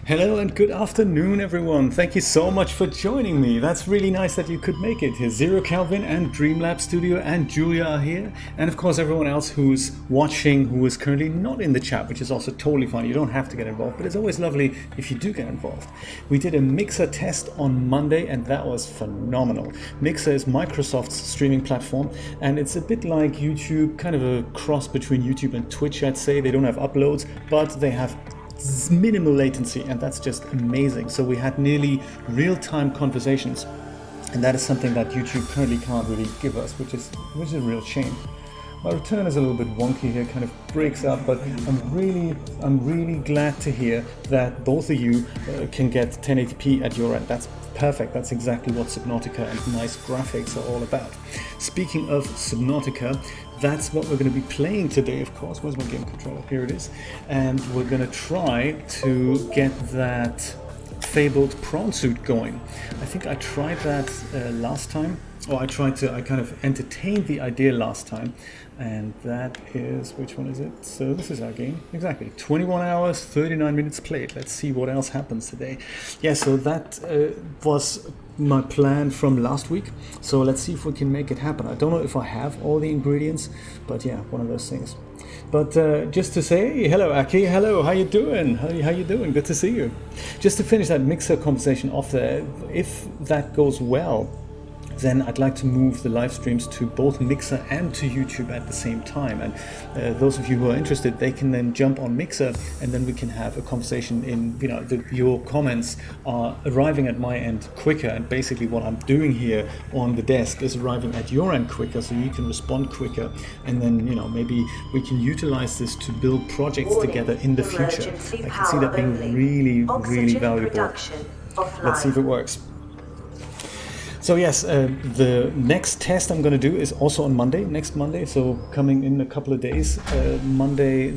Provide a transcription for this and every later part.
Hello and good afternoon, everyone. Thank you so much for joining me. That's really nice that you could make it. Here's Zero Calvin and Dreamlab Studio and Julia are here. And of course, everyone else who's watching who is currently not in the chat, which is also totally fine. You don't have to get involved, but it's always lovely if you do get involved. We did a Mixer test on Monday and that was phenomenal. Mixer is Microsoft's streaming platform and it's a bit like YouTube, kind of a cross between YouTube and Twitch, I'd say. They don't have uploads, but they have minimal latency, and that's just amazing. So we had nearly real-time conversations, and that is something that YouTube currently can't really give us, which is a real shame. My return is a little bit wonky here, kind of breaks up, but I'm really glad to hear that both of you can get 1080p at your end. That's perfect. That's exactly what Subnautica and nice graphics are all about. Speaking of Subnautica, that's what we're going to be playing today, of course. Where's my game controller? Here it is. And we're going to try to get that fabled Prawn Suit going. I think I tried that last time. Or I kind of entertained the idea last time. And that is, which one is it? So this is our game. Exactly. 21 hours, 39 minutes played. Let's see what else happens today. Yeah, so that was my plan from last week. So let's see if we can make it happen. I don't know if I have all the ingredients, but yeah, one of those things. But just to say, hello Aki, hello, how you doing? How you doing? Good to see you. Just to finish that Mixer conversation off there, if that goes well, then I'd like to move the live streams to both Mixer and to YouTube at the same time. And those of you who are interested, they can then jump on Mixer and then we can have a conversation in, your comments are arriving at my end quicker. And basically what I'm doing here on the desk is arriving at your end quicker so you can respond quicker. And then, maybe we can utilize this to build projects together in the future. I can see that being really valuable. Let's see if it works. So yes, the next test I'm going to do is also on Monday, next Monday, so coming in a couple of days. Monday I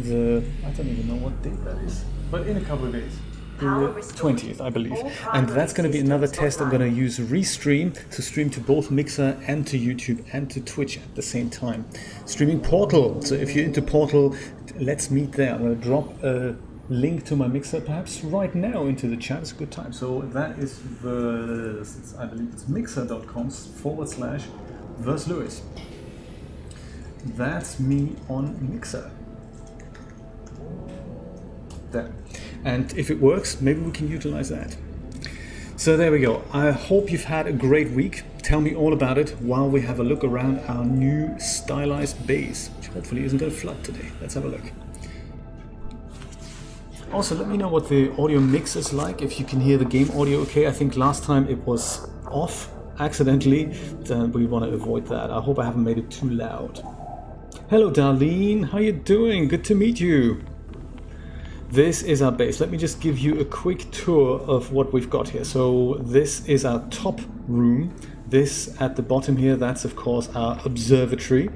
don't even know what date that is, but in a couple of days. The 20th, I believe. And that's going to be another test. I'm going to use Restream to stream to both Mixer and to YouTube and to Twitch at the same time. Streaming Portal. So if you're into Portal, let's meet there. I'm going to drop a link to my Mixer perhaps right now into the chat. It's a good time. So that is I believe it's mixer.com/VersLewis. That's me on Mixer. There. And if it works, maybe we can utilize that. So there we go. I hope you've had a great week. Tell me all about it while we have a look around our new stylized base, which hopefully isn't going to flood today. Let's have a look. Also, let me know what the audio mix is like, if you can hear the game audio okay. I think last time it was off accidentally, then we want to avoid that. I hope I haven't made it too loud. Hello Darlene, how you doing? Good to meet you. This is our base. Let me just give you a quick tour of what we've got here. So this is our top room. This at the bottom here, that's of course our observatory.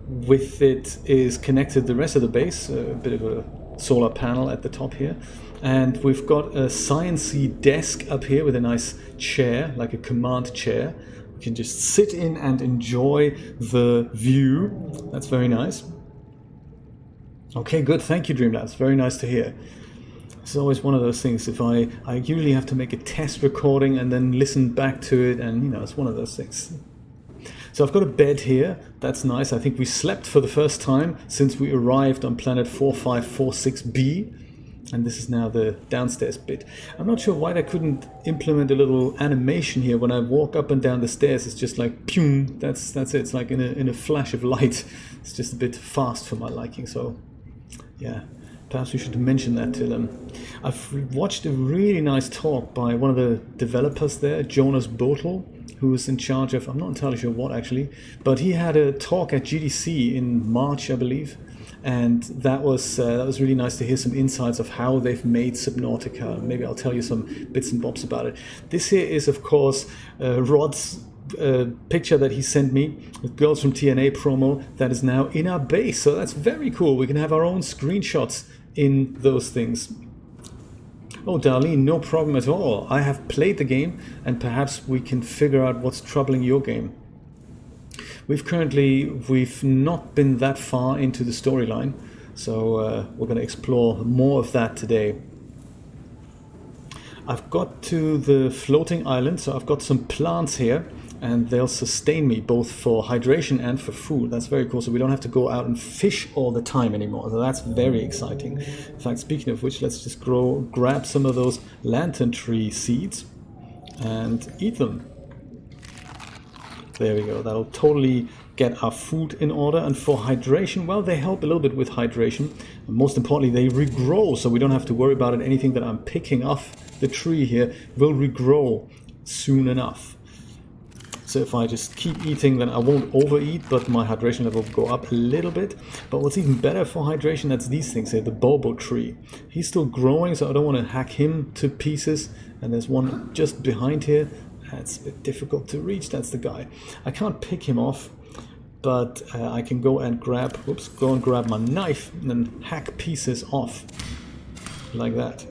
With it is connected the rest of the base, a bit of a solar panel at the top here, and we've got a science-y desk up here with a nice chair, like a command chair. You can just sit in and enjoy the view. That's very nice. Okay, good. Thank you, Dreamlab. It's very nice to hear. It's always one of those things. If I usually have to make a test recording and then listen back to it, and it's one of those things. So I've got a bed here, that's nice. I think we slept for the first time since we arrived on planet 4546b. And this is now the downstairs bit. I'm not sure why they couldn't implement a little animation here. When I walk up and down the stairs, it's just like, pew, that's it. It's like in a flash of light. It's just a bit fast for my liking, so yeah. Perhaps we should mention that to them. I've watched a really nice talk by one of the developers there, Jonas Botel, who is in charge of, I'm not entirely sure what actually, but he had a talk at GDC in March, I believe, and that was really nice to hear some insights of how they've made Subnautica. Maybe I'll tell you some bits and bobs about it. This here is, of course, Rod's picture that he sent me with Girls from TNA promo that is now in our base, so that's very cool. We can have our own screenshots in those things. Oh, Darlene, no problem at all. I have played the game and perhaps we can figure out what's troubling your game. We've not been that far into the storyline, so we're going to explore more of that today. I've got to the floating island, so I've got some plants here, and they'll sustain me both for hydration and for food. That's very cool, so we don't have to go out and fish all the time anymore. So that's very exciting. In fact, speaking of which, let's just grab some of those lantern tree seeds and eat them. There we go. That'll totally get our food in order. And for hydration, well, they help a little bit with hydration. And most importantly, they regrow, so we don't have to worry about it. Anything that I'm picking off the tree here will regrow soon enough. So if I just keep eating, then I won't overeat, but my hydration level will go up a little bit. But what's even better for hydration, that's these things here, the bobo tree. He's still growing, so I don't want to hack him to pieces. And there's one just behind here. That's a bit difficult to reach. That's the guy. I can't pick him off, but I can go and grab my knife and then hack pieces off like that.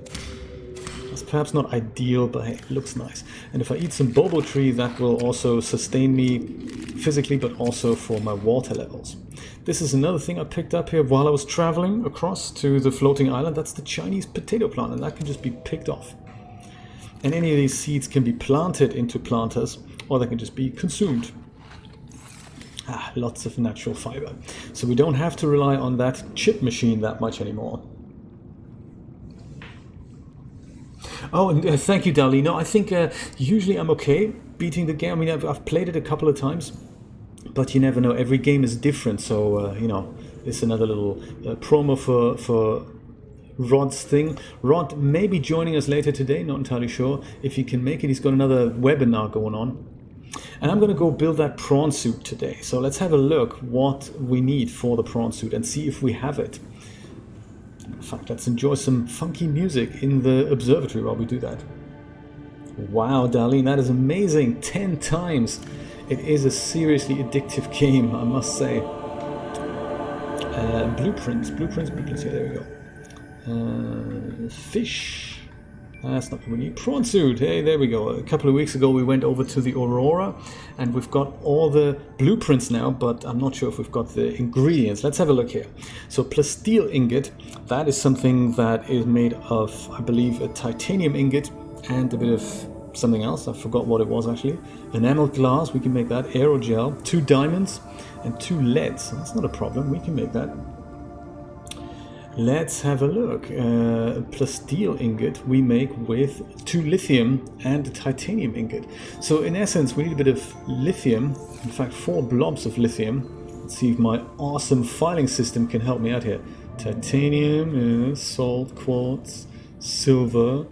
That's perhaps not ideal, but hey, it looks nice. And if I eat some bobo tree, that will also sustain me physically, but also for my water levels. This is another thing I picked up here while I was traveling across to the floating island. That's the Chinese potato plant, and that can just be picked off. And any of these seeds can be planted into planters, or they can just be consumed. Lots of natural fiber. So we don't have to rely on that chip machine that much anymore. Oh, and thank you, Dali. No, I think usually I'm okay beating the game. I mean, I've played it a couple of times, but you never know. Every game is different. So, you know, it's another little promo for Rod's thing. Rod may be joining us later today, not entirely sure. If he can make it, he's got another webinar going on. And I'm going to go build that prawn suit today. So let's have a look what we need for the prawn suit and see if we have it. In fact, let's enjoy some funky music in the observatory while we do that. Wow, Darlene, that is amazing. 10 times. It is a seriously addictive game, I must say. Blueprints. Yeah, there we go. Fish. That's not what we need. Prawn suit. Hey, there we go. A couple of weeks ago we went over to the Aurora and we've got all the blueprints now, but I'm not sure if we've got the ingredients. Let's have a look here. So plasteel ingot, that is something that is made of, I believe, a titanium ingot and a bit of something else. I forgot what it was actually. Enamel glass, we can make that. Aerogel, 2 diamonds and 2 leads. That's not a problem. We can make that. Let's have a look. Plasteel ingot we make with 2 lithium and a titanium ingot. So in essence we need a bit of lithium, in fact 4 blobs of lithium. Let's see if my awesome filing system can help me out here. Titanium, salt, quartz, silver,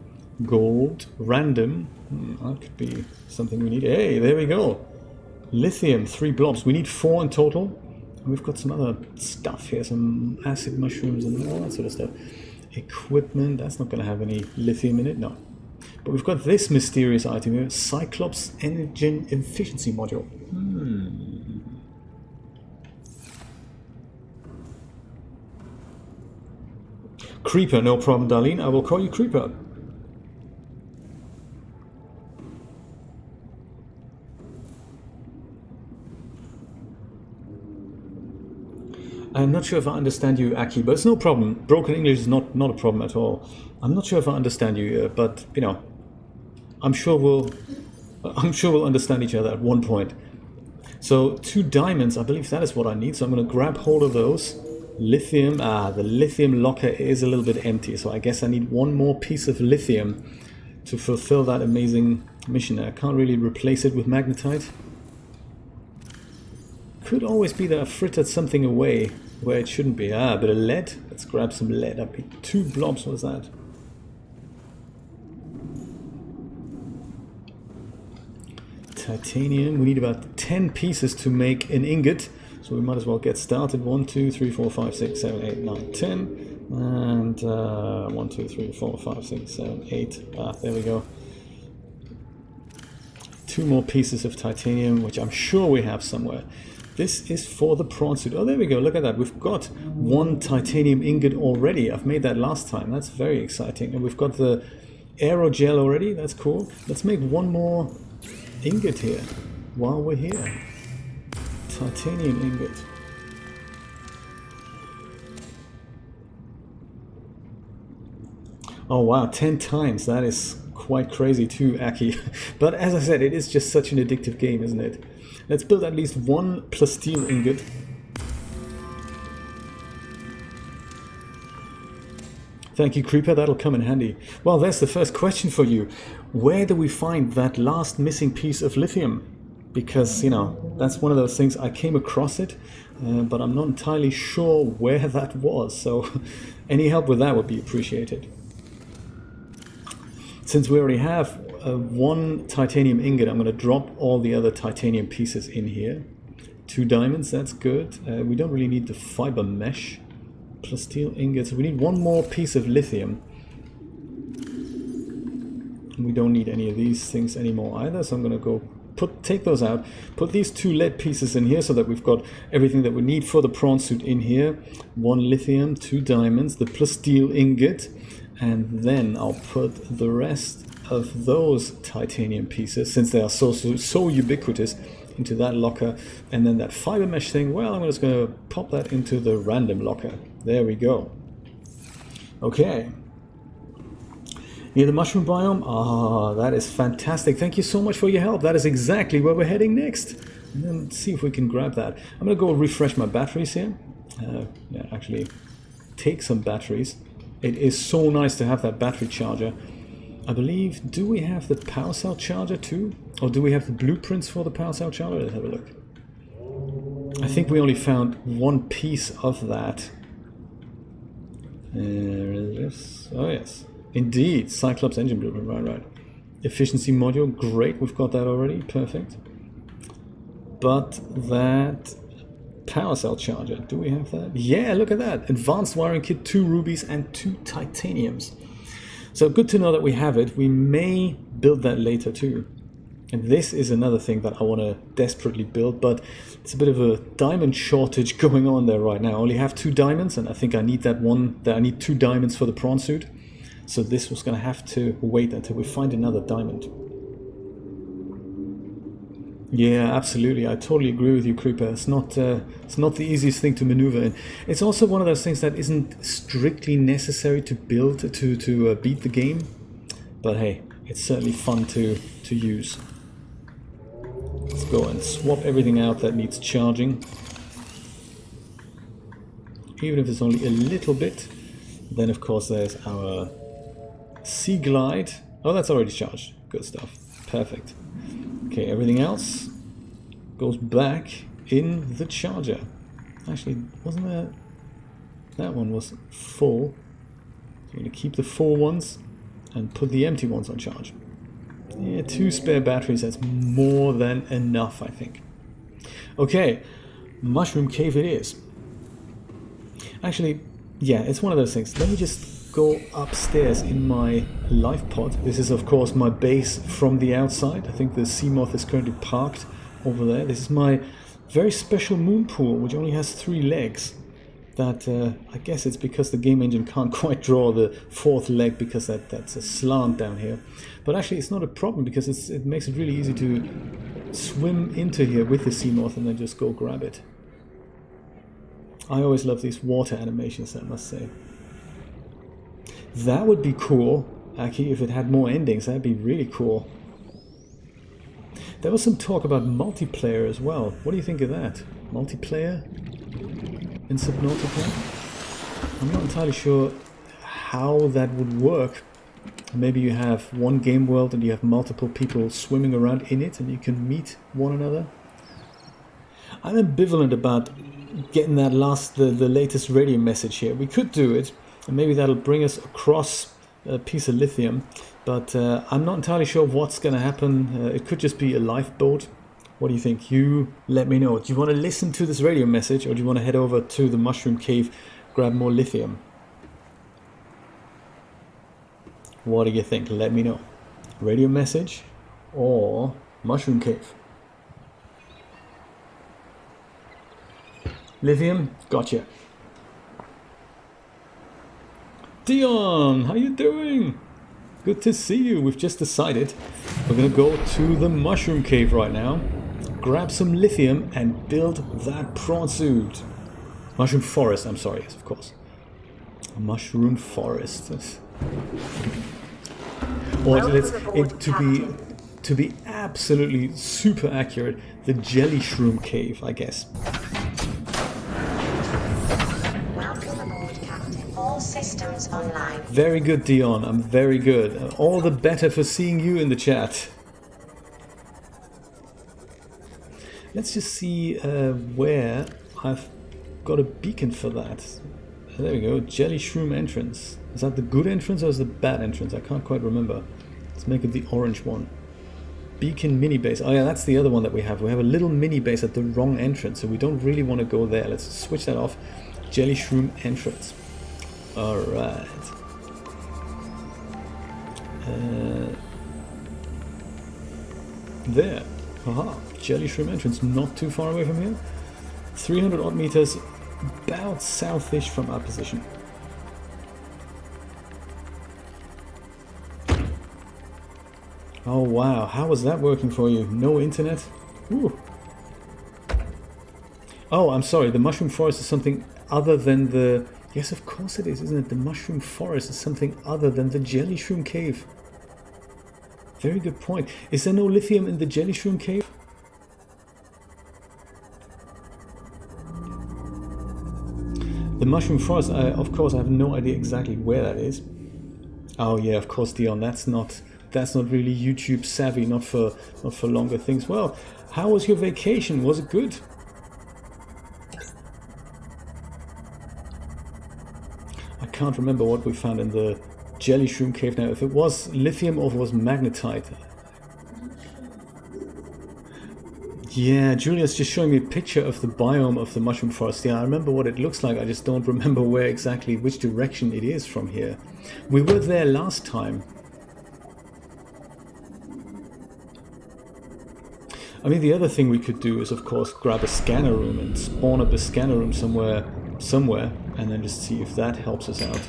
gold, random. That could be something we need. Hey, there we go. Lithium, 3 blobs. We need 4 in total. We've got some other stuff here, some acid mushrooms and all that sort of stuff. Equipment, that's not going to have any lithium in it, no. But we've got this mysterious item here, Cyclops Engine Efficiency Module. Creeper, no problem, Darlene. I will call you Creeper. I'm not sure if I understand you, Aki, but it's no problem. Broken English is not a problem at all. I'm not sure if I understand you, but you know, I'm sure we'll understand each other at one point. So 2 diamonds, I believe that is what I need. So I'm going to grab hold of those. Lithium, the lithium locker is a little bit empty, so I guess I need 1 more piece of lithium to fulfill that amazing mission. I can't really replace it with magnetite. Could always be that I frittered something away where it shouldn't be. A bit of lead. Let's grab some lead. I picked 2 blobs. What was that? Titanium. We need about 10 pieces to make an ingot. So we might as well get started. 1, 2, 3, 4, 5, 6, 7, 8, 9, 10. And 1, 2, 3, 4, 5, 6, 7, 8. There we go. 2 more pieces of titanium, which I'm sure we have somewhere. This is for the prawn suit. Oh, there we go. Look at that. We've got 1 titanium ingot already. I've made that last time. That's very exciting. And we've got the aerogel already. That's cool. Let's make 1 more ingot here while we're here. Titanium ingot. Oh, wow. 10 times. That is quite crazy too, Aki. But as I said, it is just such an addictive game, isn't it? Let's build at least one plasteel ingot. Thank you, Creeper, that'll come in handy. Well, there's the first question for you. Where do we find that last missing piece of lithium? Because, you know, that's one of those things, I came across it, but I'm not entirely sure where that was, so any help with that would be appreciated. Since we already have one titanium ingot, I'm going to drop all the other titanium pieces in here. 2 diamonds, that's good. We don't really need the fiber mesh. Plasteel ingots. We need one more piece of lithium. We don't need any of these things anymore either, so I'm going to go take those out. Put these 2 lead pieces in here so that we've got everything that we need for the prawn suit in here. 1 lithium, 2 diamonds, the plasteel ingot, and then I'll put the rest of those titanium pieces, since they are so ubiquitous, into that locker. And then that fiber mesh thing, well, I'm just going to pop that into the random locker. There we go. Okay. Near the mushroom biome? Ah, that is fantastic. Thank you so much for your help. That is exactly where we're heading next. And then let's see if we can grab that. I'm going to go refresh my batteries here. Yeah, actually take some batteries. It is so nice to have that battery charger. I believe, do we have the power cell charger too? Or do we have the blueprints for the power cell charger? Let's have a look. I think we only found one piece of that. There it is. Oh yes, indeed, Cyclops engine blueprint, right. Efficiency module, great, we've got that already, perfect. But that power cell charger, do we have that? Yeah, look at that, advanced wiring kit, 2 rubies and 2 titaniums. So good to know that we have it. We may build that later too. And this is another thing that I want to desperately build, but it's a bit of a diamond shortage going on there right now. I only have 2 diamonds, and I think I need I need 2 diamonds for the prawn suit. So this was going to have to wait until we find another diamond. Yeah, absolutely. I totally agree with you, Creeper. It's not the easiest thing to maneuver in. It's also one of those things that isn't strictly necessary to build to beat the game. But hey, it's certainly fun to use. Let's go and swap everything out that needs charging. Even if it's only a little bit. Then of course there's our Sea Glide. Oh, that's already charged. Good stuff. Perfect. Okay, everything else goes back in the charger. Actually, wasn't there... That one was full. So I'm going to keep the full ones and put the empty ones on charge. Yeah, 2 spare batteries, that's more than enough, I think. Okay, mushroom cave it is. Actually, yeah, it's one of those things. Let me just go upstairs in my life pod. This is, of course, my base from the outside. I think the Seamoth is currently parked over there. This is my very special moon pool, which only has 3 legs. That, I guess it's because the game engine can't quite draw the 4th leg, because that's a slant down here. But actually it's not a problem, because it makes it really easy to swim into here with the Seamoth and then just go grab it. I always love these water animations, I must say. That would be cool, Aki, if it had more endings. That'd be really cool. There was some talk about multiplayer as well. What do you think of that? Multiplayer in Subnautica? I'm not entirely sure how that would work. Maybe you have one game world and you have multiple people swimming around in it and you can meet one another. I'm ambivalent about getting that the latest radio message here. We could do it, and maybe that'll bring us across a piece of lithium, but I'm not entirely sure what's going to happen. It could just be a lifeboat. What do you think? You let me know. Do you want to listen to this radio message, or do you want to head over to the mushroom cave, grab more lithium? What do you think? Let me know. Radio message or mushroom cave? Lithium? Gotcha. Dion, how you doing? Good to see you. We've just decided we're going to go to the mushroom cave right now, grab some lithium and build that prawn suit. Mushroom forest, I'm sorry, yes, of course. A mushroom forest. or to be absolutely super accurate, the jelly shroom cave, I guess. Welcome aboard, Captain. All systems online. Very good, Dion. I'm very good. All the better for seeing you in the chat. Let's just see where I've got a beacon for that. There we go. Jelly shroom entrance. Is that the good entrance or is the bad entrance? I can't quite remember. Let's make it the orange one. Beacon mini base. Oh yeah, that's the other one that we have. We have a little mini base at the wrong entrance, so we don't really want to go there. Let's switch that off. Jelly shroom entrance. Alright. There. Haha. Jelly shroom entrance. Not too far away from here. 300 odd meters. About southish from our position. Oh wow, how was that working for you? No internet? Ooh. Oh, I'm sorry, the mushroom forest is something other than the... Yes, of course it is, isn't it? The mushroom forest is something other than the jelly shroom cave. Very good point. Is there no lithium in the jelly shroom cave? The mushroom forest, of course, I have no idea exactly where that is. Oh yeah, of course, Dion, that's not really YouTube savvy, not for longer things. Well, how was your vacation? Was it good? I can't remember what we found in the jelly shroom cave now. If it was lithium or if it was magnetite. Yeah, Julia's just showing me a picture of the biome of the mushroom forest. Yeah, I remember what it looks like. I just don't remember where exactly, which direction it is from here. We were there last time. I mean, the other thing we could do is, of course, grab a scanner room and spawn up a scanner room somewhere, and then just see if that helps us out.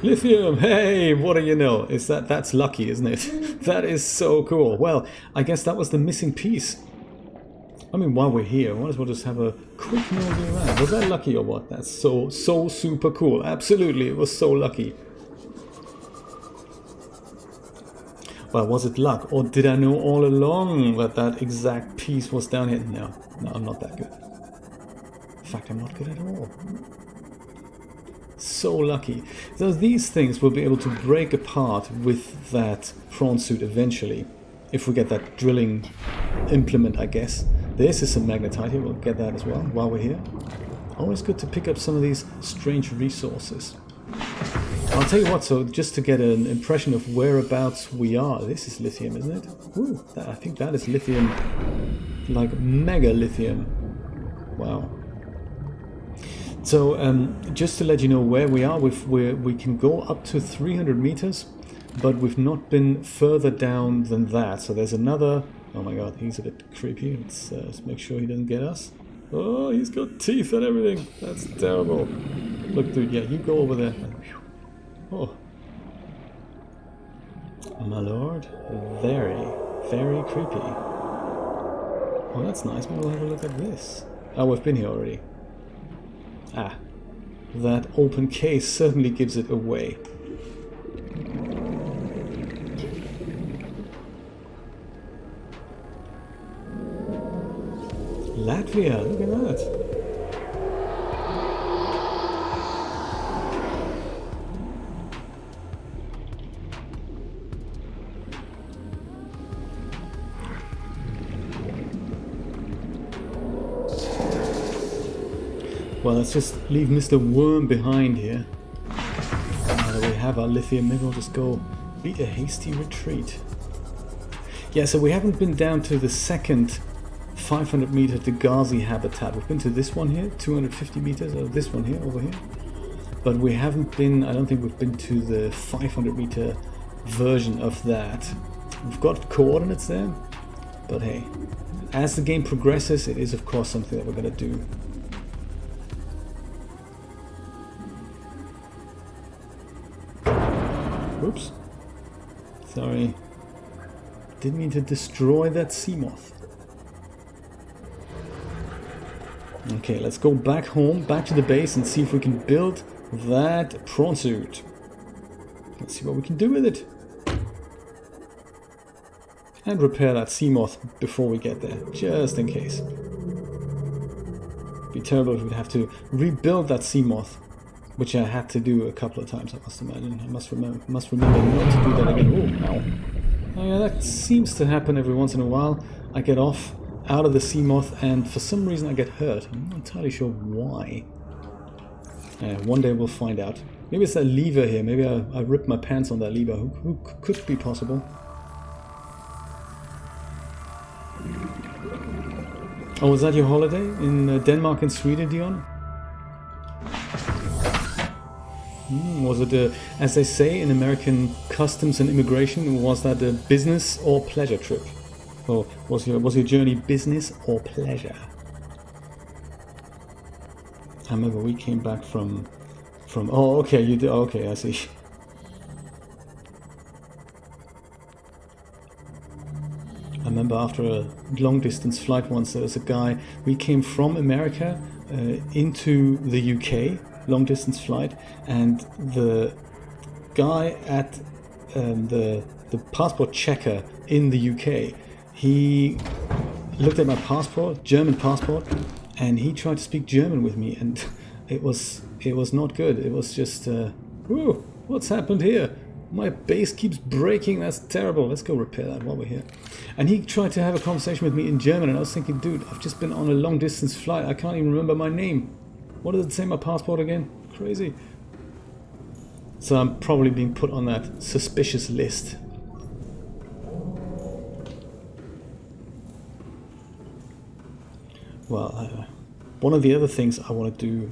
Lithium! Hey, what do you know? That's lucky, isn't it? That is so cool. Well, I guess that was the missing piece. I mean, while we're here, might as well just have a quick nosy around. Was that lucky or what? That's so super cool. Absolutely, it was so lucky. Well, was it luck, or did I know all along that that exact piece was down here? No, I'm not that good. In fact, I'm not good at all. So lucky. So these things will be able to break apart with that prawn suit eventually, if we get that drilling implement, I guess. This is some magnetite here, we'll get that as well while we're here. Always good to pick up some of these strange resources. I'll tell you what, so just to get an impression of whereabouts we are, this is lithium, isn't it? Ooh, I think that is lithium, like mega lithium. Wow. So just to let you know where we are, we can go up to 300 meters, but we've not been further down than that. So there's another... Oh my god, he's a bit creepy. Let's make sure he doesn't get us. Oh, he's got teeth and everything. That's terrible. Look, dude, yeah, you go over there. Oh. My lord. Very, very creepy. Oh, that's nice. Maybe we'll have a look at this. Oh, we've been here already. Ah. That open case certainly gives it away. Latvia, look at that. Well, let's just leave Mr. Worm behind here. Now that we have our lithium, maybe we'll just go beat a hasty retreat. Yeah, so we haven't been down to the second 500 meter Degazi habitat. We've been to this one here, 250 meters, or this one here, over here. But we haven't been, I don't think we've been to the 500 meter version of that. We've got coordinates there, but hey, as the game progresses, it is of course something that we're going to do. Oops. Sorry. Didn't mean to destroy that Seamoth. Okay, let's go back home, back to the base, and see if we can build that prawn suit. Let's see what we can do with it. and repair that Seamoth before we get there, just in case. It'd be terrible if we'd have to rebuild that Seamoth, which I had to do a couple of times, I must imagine. I must remember not to do that again. Oh, ow. Oh yeah, that seems to happen every once in a while. I get off out of the Seamoth and for some reason I get hurt. I'm not entirely sure why. One day we'll find out. Maybe it's that lever here. Maybe I ripped my pants on that lever. Who could be possible? Oh, was that your holiday in Denmark and Sweden, Dion? Was it, as they say in American customs and immigration, was that a business or pleasure trip? Or was your journey business or pleasure? I remember we came back from oh, okay, you did. Okay, I see. I remember after a long distance flight once, there was a guy. We came from America into the UK, long distance flight, and the guy at the passport checker in the UK, he looked at my passport, German passport, and he tried to speak German with me, and it was not good. It was just, whoa, what's happened here? My base keeps breaking, that's terrible. Let's go repair that while we're here. And he tried to have a conversation with me in German, and I was thinking, dude, I've just been on a long distance flight. I can't even remember my name. What does it say on my passport again? Crazy. So I'm probably being put on that suspicious list. Well, one of the other things I want to do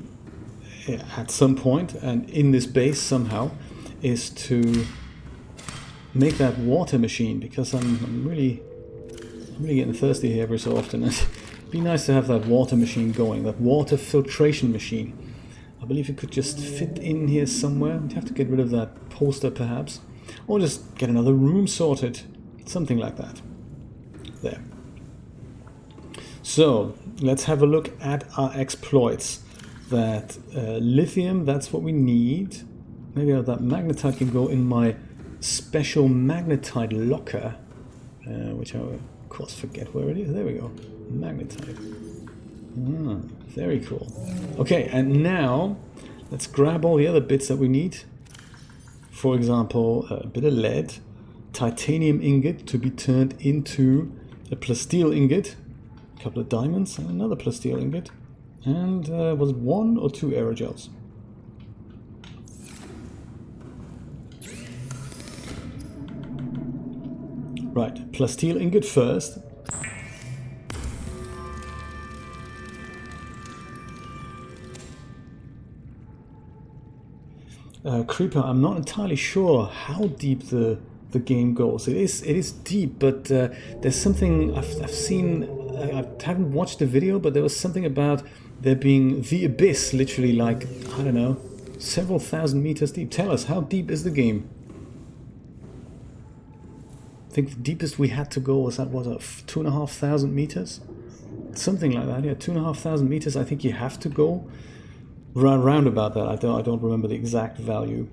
at some point, and in this base somehow, is to make that water machine, because I'm really getting thirsty here every so often. It'd be nice to have that water machine going, that water filtration machine. I believe it could just fit in here somewhere. We'd have to get rid of that poster perhaps, or just get another room sorted, something like that. There. So let's have a look at our exploits. That lithium, that's what we need. Maybe that magnetite can go in my special magnetite locker, which I of course forget where it is. There we go, magnetite. Very cool. Okay, and now let's grab all the other bits that we need. For example, a bit of lead, titanium ingot to be turned into a plasteel ingot, a couple of diamonds, and another plasteel ingot. And was it 1 or 2 aerogels? Right, plasteel ingot first. Creeper, I'm not entirely sure how deep the game goes. It is deep, but there's something I've seen. I haven't watched the video, but there was something about there being the abyss, literally like, I don't know, several thousand meters deep. Tell us, how deep is the game? I think the deepest we had to go was that, was 2,500 meters? Something like that, yeah, 2,500 meters. I think you have to go round about that. I don't remember the exact value.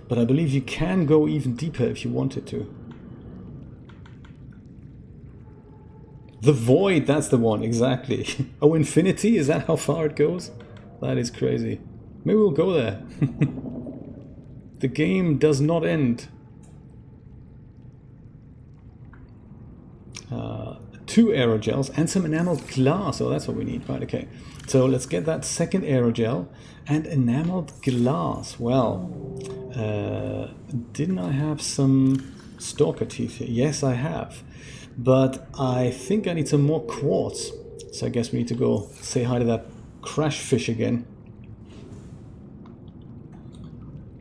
But I believe you can go even deeper if you wanted to. The Void, that's the one, exactly. Oh, infinity? Is that how far it goes? That is crazy. Maybe we'll go there. The game does not end. 2 aerogels and some enameled glass. Oh, that's what we need. Right, okay. So let's get that second aerogel and enameled glass. Well, didn't I have some stalker teeth here? Yes, I have. But I think I need some more quartz. So I guess we need to go say hi to that crash fish again.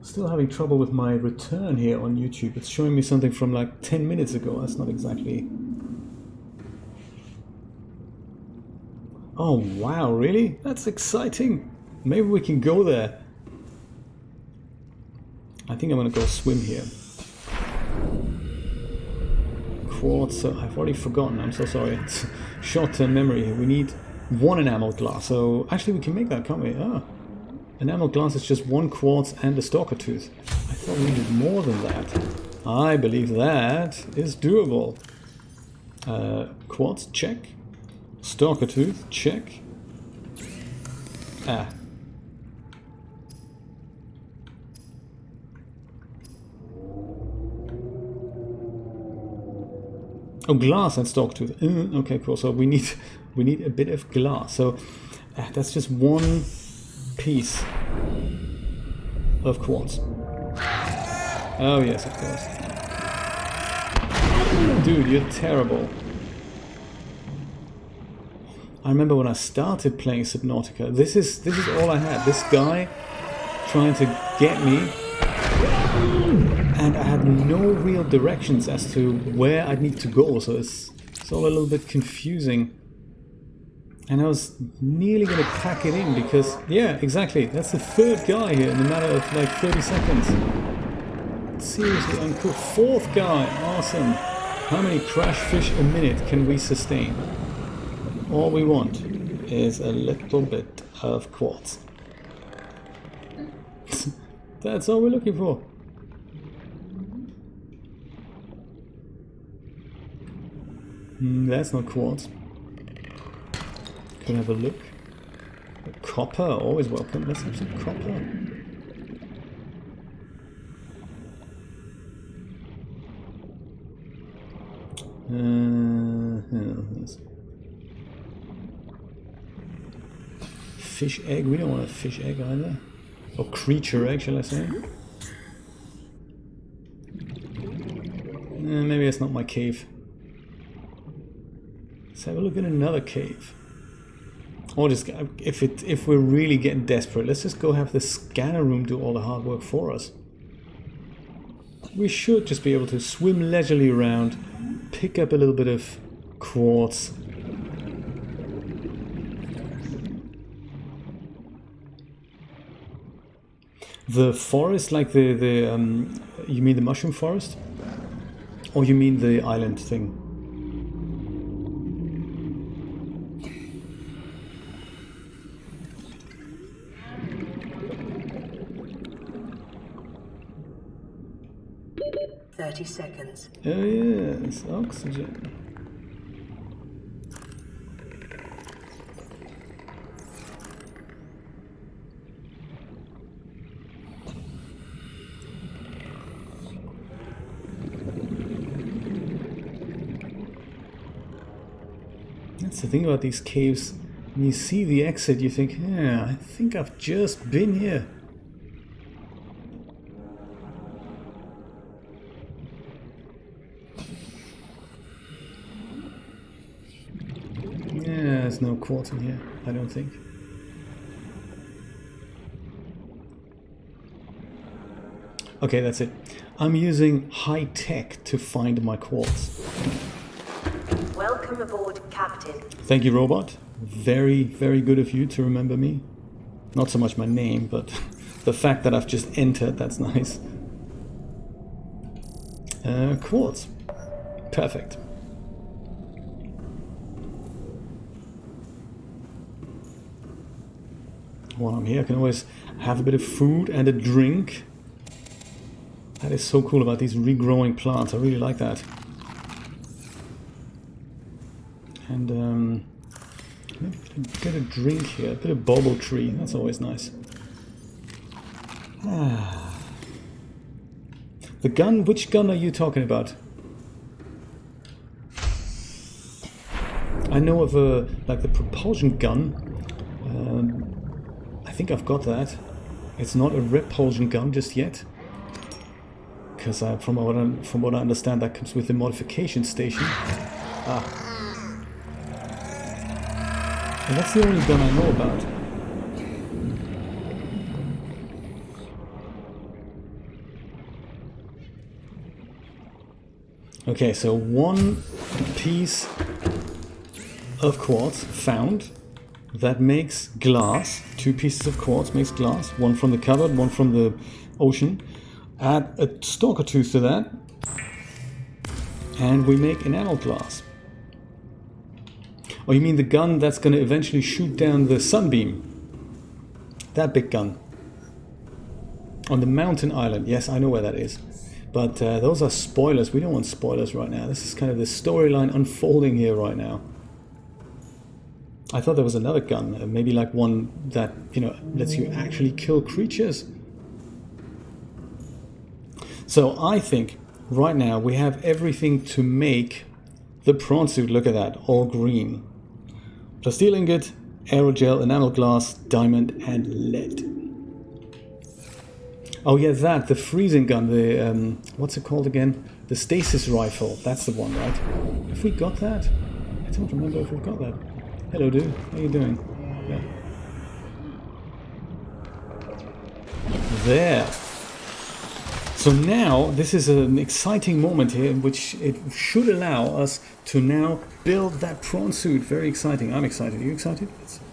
Still having trouble with my return here on YouTube. It's showing me something from like 10 minutes ago. That's not exactly... Oh wow, really? That's exciting. Maybe we can go there. I think I'm gonna go swim here. Quartz, I've already forgotten, I'm so sorry. It's short-term memory here. We need 1 enameled glass. So actually we can make that, can't we? Ah, enameled glass is just 1 quartz and a stalker tooth. I thought we needed more than that. I believe that is doable. Quartz, check. Stalker tooth, check. Ah. Oh, glass and stalker tooth. Okay, cool. So we need a bit of glass. So that's just one piece of quartz. Oh yes, of course. Dude, you're terrible. I remember when I started playing Subnautica, this is all I had. This guy trying to get me, and I had no real directions as to where I'd need to go, so it's all a little bit confusing. And I was nearly going to pack it in because, yeah, exactly, that's the third guy here in a matter of like 30 seconds. Seriously uncool. Fourth guy, awesome. How many crash fish a minute can we sustain? All we want is a little bit of quartz. That's all we're looking for. That's not quartz. Can I have a look? Copper, always welcome. Let's have some copper. Fish egg, we don't want a fish egg either. Or creature egg, shall I say? Maybe it's not my cave. Let's have a look at another cave. Or just, if we're really getting desperate, let's just go have the scanner room do all the hard work for us. We should just be able to swim leisurely around, pick up a little bit of quartz. The forest, like you mean the mushroom forest? Or you mean the island thing? Seconds. Oh yes, oxygen. That's the thing about these caves. When you see the exit, you think, yeah, I think I've just been here. There's no quartz in here, I don't think. Okay, that's it. I'm using high tech to find my quartz. Welcome aboard, Captain. Thank you, robot. Very, very good of you to remember me. Not so much my name, but the fact that I've just entered, that's nice. Quartz. Perfect. While I'm here, I can always have a bit of food and a drink. That is so cool about these regrowing plants. I really like that. And get a drink here, a bit of bubble tree. That's always nice. The gun. Which gun are you talking about? I know of like the propulsion gun. I think I've got that. It's not a repulsion gun just yet, because from what I understand, that comes with the modification station. And that's the only gun I know about. Okay, so one piece of quartz found. That makes glass. 2 pieces of quartz makes glass. One from the cupboard, one from the ocean. Add a stalker tooth to that, and we make enamel glass. Oh, you mean the gun that's going to eventually shoot down the sunbeam? That big gun. On the mountain island. Yes, I know where that is. But those are spoilers. We don't want spoilers right now. This is kind of the storyline unfolding here right now. I thought there was another gun, maybe like one that, you know, lets you actually kill creatures. So I think right now we have everything to make the prawn suit. Look at that, all green. Plasteel ingot, aerogel, enamel glass, diamond, and lead. Oh yeah, the freezing gun, the, what's it called again? The stasis rifle, that's the one, right? Have we got that? I don't remember if we've got that. Hello dude, how you doing? Yeah. There. So now, this is an exciting moment here in which it should allow us to now build that prawn suit. Very exciting. I'm excited. Are you excited?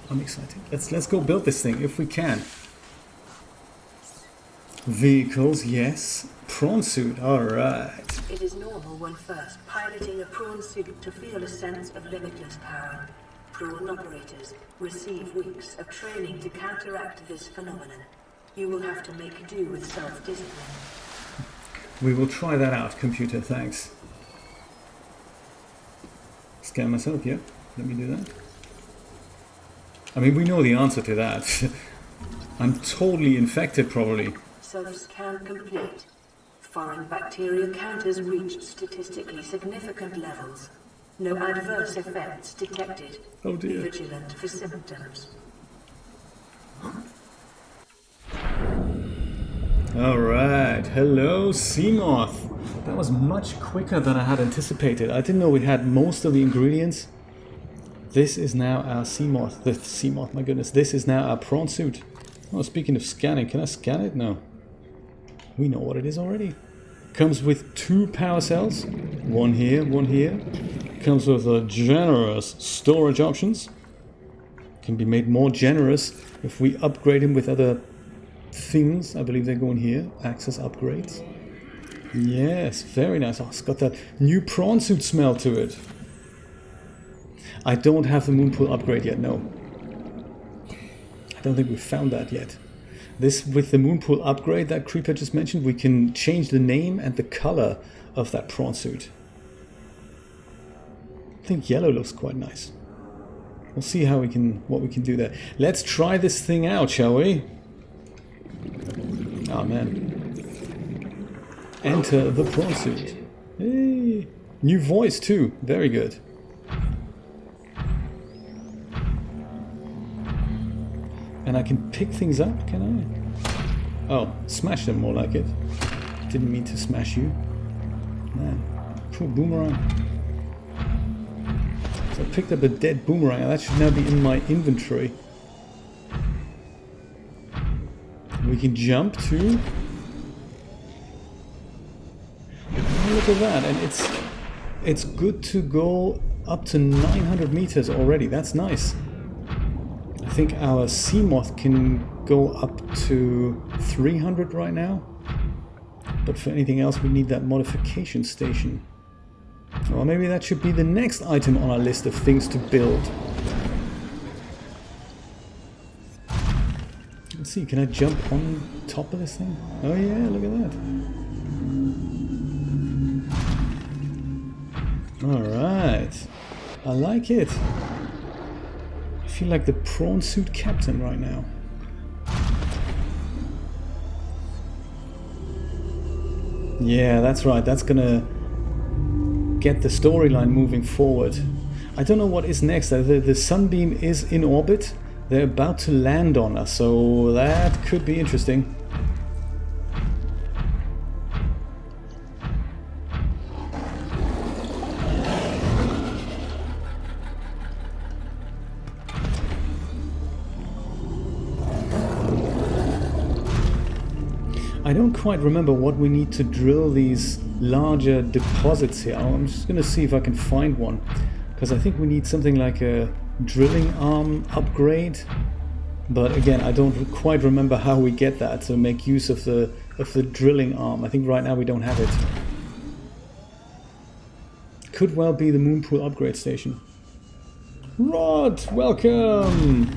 I'm excited. Let's go build this thing if we can. Vehicles, yes. Prawn suit, alright. It is normal when first piloting a prawn suit to feel a sense of limitless power. Prawn operators receive weeks of training to counteract this phenomenon. You will have to make do with self-discipline. We will try that out, computer, thanks. Scan myself, yeah. Let me do that. I mean, we know the answer to that. I'm totally infected, probably. Self-scan complete. Foreign bacteria count has reached statistically significant levels. No adverse effects detected. Oh dear. Be vigilant for symptoms. Alright, hello Seamoth. That was much quicker than I had anticipated. I didn't know we had most of the ingredients. This is now our Seamoth. The Seamoth, my goodness. This is now our prawn suit. Oh, speaking of scanning, can I scan it? No. We know what it is already. Comes with 2 power cells. One here, one here. Comes with a generous storage options. Can be made more generous if we upgrade him with other things. I believe they're going here. Access upgrades. Yes, very nice. Oh, it's got that new prawn suit smell to it. I don't have the moonpool upgrade yet, no. I don't think we've found that yet. This, with the moonpool upgrade that Creeper just mentioned, we can change the name and the color of that prawn suit. I think yellow looks quite nice. We'll see how we can, what we can do there. Let's try this thing out, shall we? Oh man. Enter the prawn suit. Hey. New voice too. Very good. And I can pick things up, can I? Oh, smash them more like it. Didn't mean to smash you. Man. Cool boomerang. So I picked up a dead boomerang. That should now be in my inventory. We can jump too. Oh, look at that. And it's good to go up to 900 meters already. That's nice. I think our Seamoth can go up to 300 right now. But for anything else we need that modification station. Or maybe that should be the next item on our list of things to build. Let's see, can I jump on top of this thing? Oh yeah, look at that. Alright. I like it. I feel like the prawn suit captain right now. Yeah, that's right. That's gonna get the storyline moving forward. I don't know what is next. The sunbeam is in orbit. They're about to land on us, so that could be interesting. I don't quite remember what we need to drill these larger deposits here. I'm just going to see if I can find one, because I think we need something like a drilling arm upgrade. But again, I don't quite remember how we get that to make use of the drilling arm. I think right now we don't have it. Could well be the Moonpool upgrade station. Rod, welcome!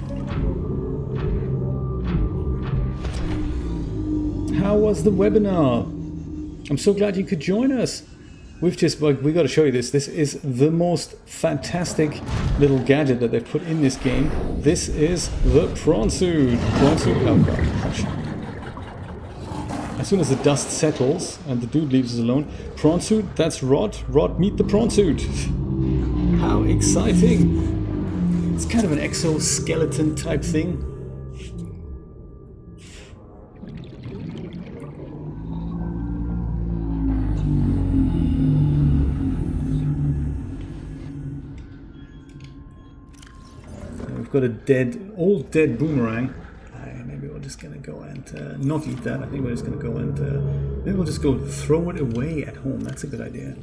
How was the webinar? I'm so glad you could join us. We've just, like, we got to show you this. This is the most fantastic little gadget that they've put in this game. This is the Prawn Suit. Prawn Suit, oh god, gosh. As soon as the dust settles and the dude leaves us alone, Prawn Suit, that's Rod. Rod, meet the Prawn Suit. How exciting. It's kind of an exoskeleton type thing. We've got a old dead boomerang. Maybe we're just gonna go and not eat that. I think we're just gonna go and maybe we'll just go throw it away at home. That's a good idea.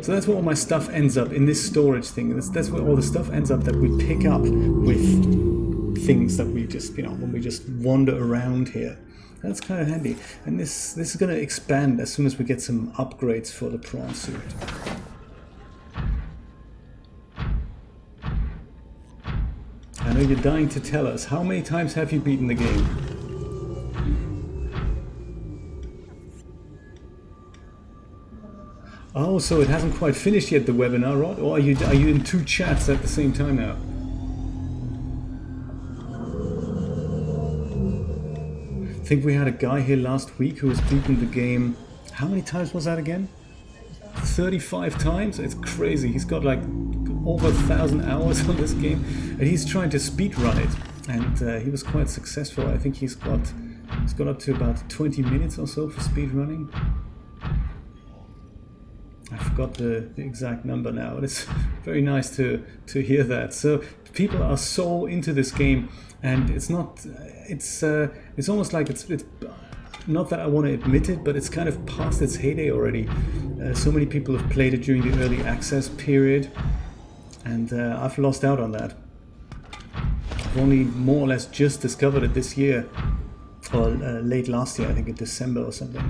So that's where all my stuff ends up, in this storage thing. That's where all the stuff ends up that we pick up with things that we just, you know, when we just wander around here. That's kind of handy. And this is gonna expand as soon as we get some upgrades for the Prawn Suit. I know you're dying to tell us. How many times have you beaten the game? Oh, so it hasn't quite finished yet, the webinar, Rod? Or are you in two chats at the same time now? I think we had a guy here last week who was beaten the game. How many times was that again? 35 times? It's crazy. He's got like over 1,000 hours on this game, and he's trying to speedrun it, and he was quite successful. I think he's got up to about 20 minutes or so for speedrunning. I forgot the exact number now. It's very nice to hear that. So people are so into this game, and it's almost like it's not that I want to admit it, but it's kind of past its heyday already. So many people have played it during the early access period, and I've lost out on that. I've only more or less just discovered it this year, or late last year, I think in December or something.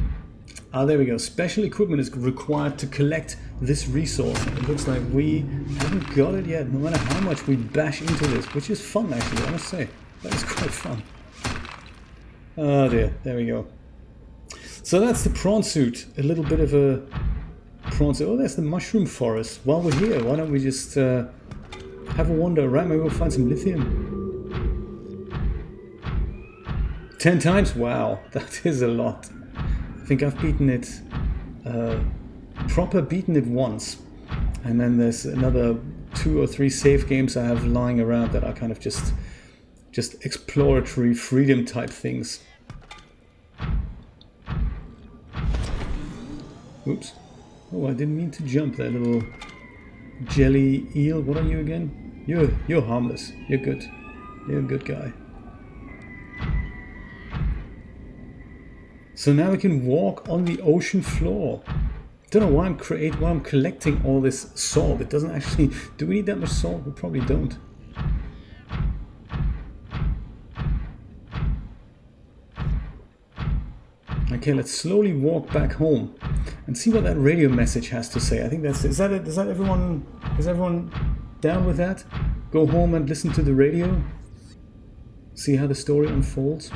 Ah, there we go. Special equipment is required to collect this resource. It looks like we haven't got it yet, no matter how much we bash into this, which is fun actually, I must say. That is quite fun. Oh dear, there we go. So that's the Prawn Suit. A little bit of a prawn suit. Oh, there's the mushroom forest. While we're here, why don't we just have a wander around? Maybe we'll find some lithium. 10 times? Wow, that is a lot. I think I've beaten it, beaten it once. And then there's another 2 or 3 save games I have lying around that are kind of just exploratory freedom type things. Oops. Oh, I didn't mean to jump there, little jelly eel. What are you again? You're harmless. You're good. You're a good guy. So now we can walk on the ocean floor. Don't know why I'm collecting all this salt. It doesn't actually... Do we need that much salt? We probably don't. Okay, let's slowly walk back home and see what that radio message has to say. I think that's... Is everyone down with that? Go home and listen to the radio? See how the story unfolds?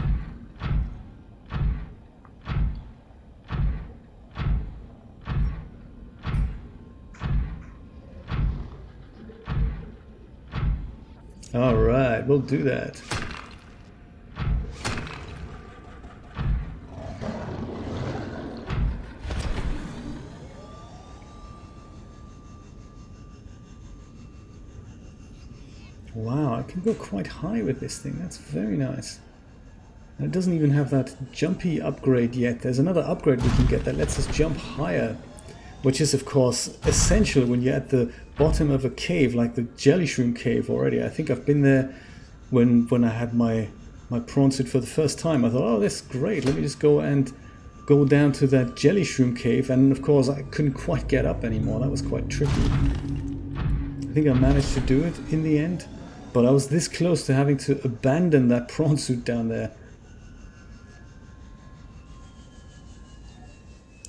All right, we'll do that. Wow, I can go quite high with this thing. That's very nice. And it doesn't even have that jumpy upgrade yet. There's another upgrade we can get that lets us jump higher, which is of course essential when you're at the bottom of a cave, like the jelly shroom cave already. I think I've been there when I had my prawn suit for the first time. I thought, oh, this is great. Let me just go down to that jelly shroom cave. And of course, I couldn't quite get up anymore. That was quite tricky. I think I managed to do it in the end, but I was this close to having to abandon that prawn suit down there.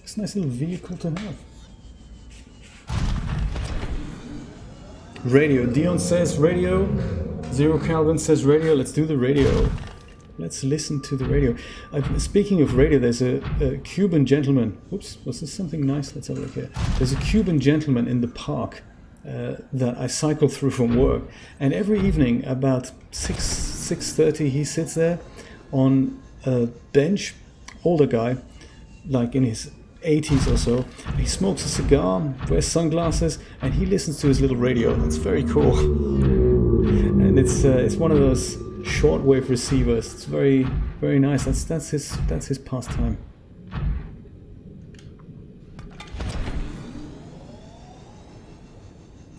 It's a nice little vehicle to have. Radio. Dion says radio. Zero Calvin says radio. Let's do the radio. Let's listen to the radio. Speaking of radio, there's a Cuban gentleman. Oops, was this something nice? Let's have a look here. There's a Cuban gentleman in the park that I cycle through from work. And every evening about 6:30, he sits there on a bench, older guy, like in his 80s or so. He smokes a cigar, wears sunglasses, and he listens to his little radio. It's very cool. And it's one of those shortwave receivers. It's very, very nice. That's his pastime.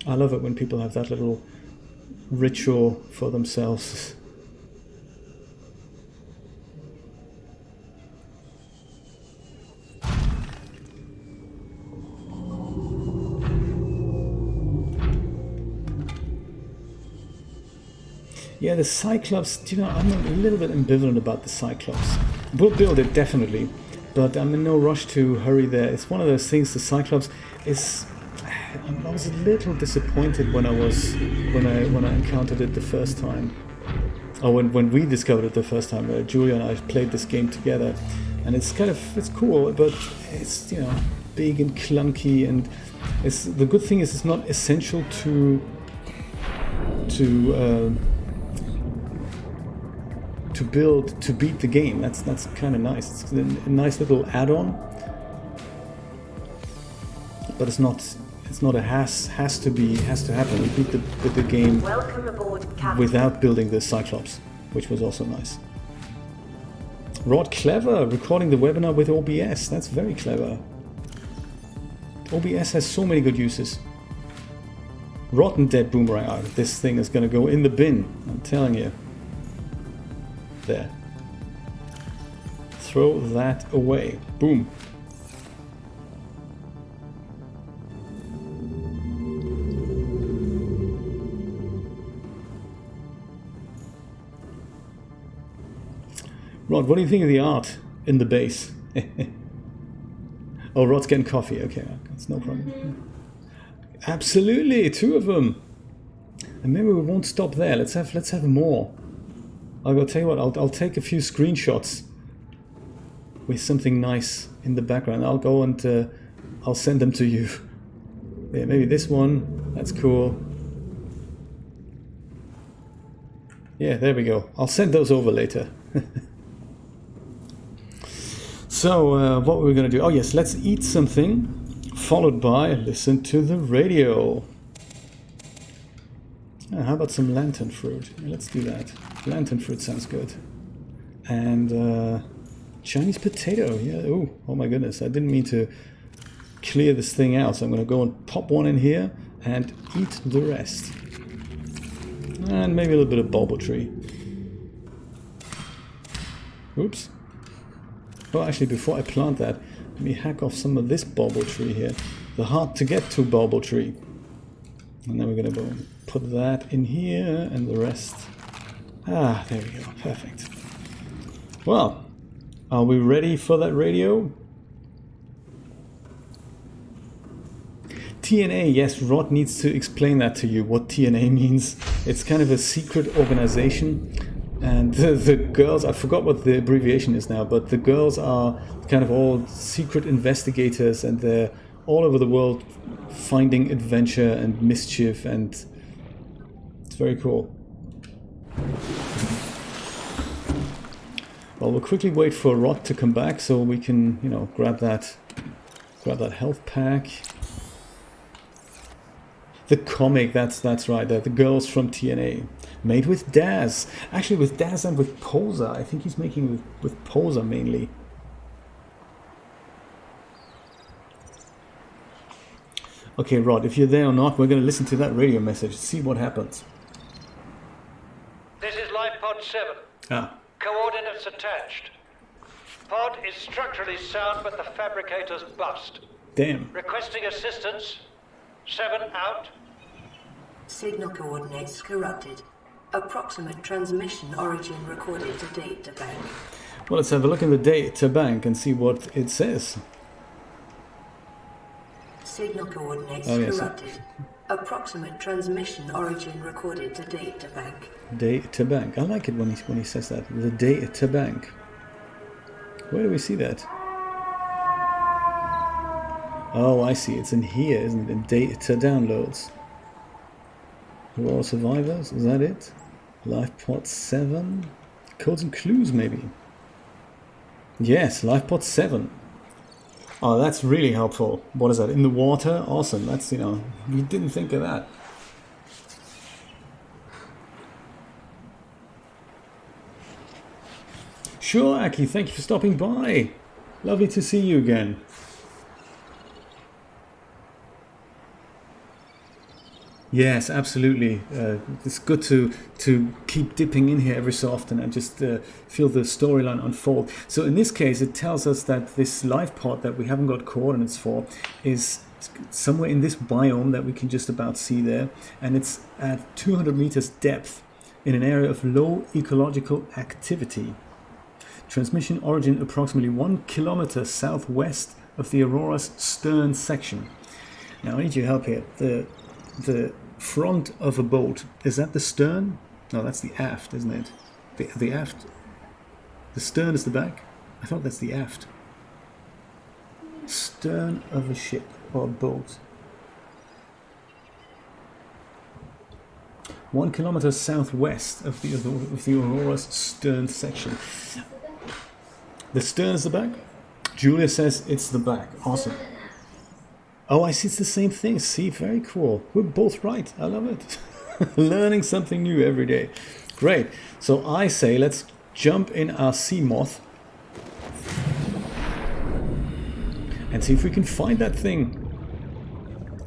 I love it when people have that little ritual for themselves. Yeah, the Cyclops, you know, I'm a little bit ambivalent about the Cyclops. We'll build it, definitely, but I'm in no rush to hurry there. It's one of those things, the Cyclops is... I was a little disappointed when I encountered it the first time. Or when we discovered it the first time. Julia and I played this game together. And it's cool, but it's, you know, big and clunky, and the good thing is it's not essential to build to beat the game. That's kind of nice. It's a nice little add-on, but it's not a has to happen. We beat the game Welcome aboard, Captain. without building the Cyclops, which was also nice. Rod, clever, recording the webinar with OBS. That's very clever. OBS has so many good uses. Rotten dead boomerang. Oh, this thing is gonna go in the bin, I'm telling you. There. Throw that away. Boom. Rod, what do you think of the art in the base? Oh, Rod's getting coffee. Okay, that's no problem. Absolutely, 2 of them. And maybe we won't stop there. Let's have more. I'll tell you what. I'll take a few screenshots with something nice in the background. I'll go and I'll send them to you. Yeah, maybe this one. That's cool. Yeah, there we go. I'll send those over later. So, what were we going to do? Oh yes, let's eat something, followed by listen to the radio. How about some lantern fruit? Yeah, let's do that. Lantern fruit sounds good. And Chinese potato. Yeah. Oh my goodness! I didn't mean to clear this thing out, so I'm going to go and pop one in here and eat the rest. And maybe a little bit of bulbo tree. Oops. Oh, actually, before I plant that, let me hack off some of this bulbo tree here. The hard to get to bulbo tree. And then we're going to go and put that in here and the rest. Ah, there we go. Perfect. Well, are we ready for that radio? TNA, yes, Rod needs to explain that to you, what TNA means. It's kind of a secret organization. And the girls, I forgot what the abbreviation is now, but the girls are kind of all secret investigators, and they're all over the world finding adventure and mischief, and it's very cool. Well, we'll quickly wait for Rod to come back so we can, you know, grab that health pack. The comic, that's right, the girls from TNA. Made with Daz. Actually, with Daz and with Posa. I think he's making with Posa mainly. Okay, Rod, if you're there or not, we're going to listen to that radio message. See what happens. This is Life Pod 7. Ah. Coordinates attached. Pod is structurally sound, but the fabricator's bust. Damn. Requesting assistance. 7 out. Signal coordinates corrupted. Approximate transmission origin recorded to data bank. Well, let's have a look in the data bank and see what it says. Signal coordinates Oh, yes. corrupted. Approximate transmission origin recorded to data bank. Data bank. I like it when he says that. The data bank. Where do we see that? Oh, I see. It's in here, isn't it? In data downloads. Aurora survivors. Is that it? Life pod 7. Codes and clues, maybe. Yes, life pod 7. Oh, that's really helpful. What is that? In the water? Awesome. That's, you know, we didn't think of that. Sure, Aki, thank you for stopping by. Lovely to see you again. Yes, absolutely. It's good to keep dipping in here every so often and just feel the storyline unfold. So in this case, it tells us that this life pod that we haven't got coordinates for is somewhere in this biome that we can just about see there, and it's at 200 meters depth in an area of low ecological activity. Transmission origin approximately 1 kilometer southwest of the Aurora's stern section. Now I need your help here. The front of a boat, is that the stern? No, that's the aft, isn't it? The aft. The stern is the back? I thought that's the aft. Stern of a ship or a boat. 1 kilometer southwest of the Aurora's stern section. The stern is the back? Julia says it's the back. Awesome. Oh, I see, it's the same thing. See, very cool. We're both right. I love it. Learning something new every day. Great. So I say let's jump in our Seamoth and see if we can find that thing.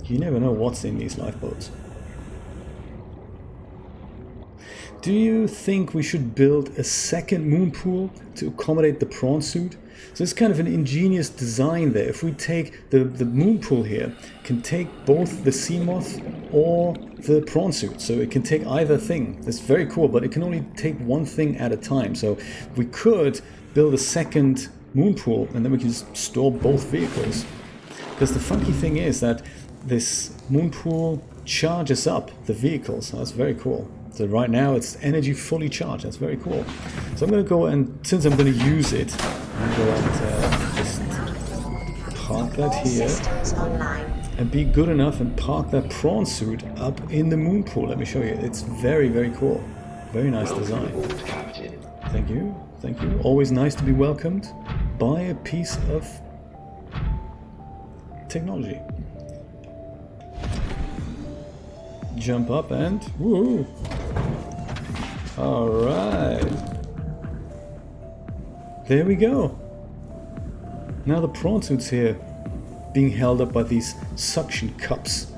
You never know what's in these lifeboats. Do you think we should build a second moon pool to accommodate the prawn suit? So it's kind of an ingenious design there. If we take the moon pool here, can take both the Seamoth or the prawn suit. So it can take either thing. That's very cool, but it can only take one thing at a time. So we could build a second moon pool and then we can just store both vehicles. Because the funky thing is that this moon pool charges up the vehicles. So that's very cool. So right now it's energy fully charged. That's very cool. So I'm going to go and, since I'm going to use it, I'm going to just park that here and be good enough and park that prawn suit up in the moon pool. Let me show you. It's very, very cool. Very nice design. Thank you. Thank you. Always nice to be welcomed by a piece of technology. Jump up and woo! All right, there we go. Now the prawn suit's here, being held up by these suction cups.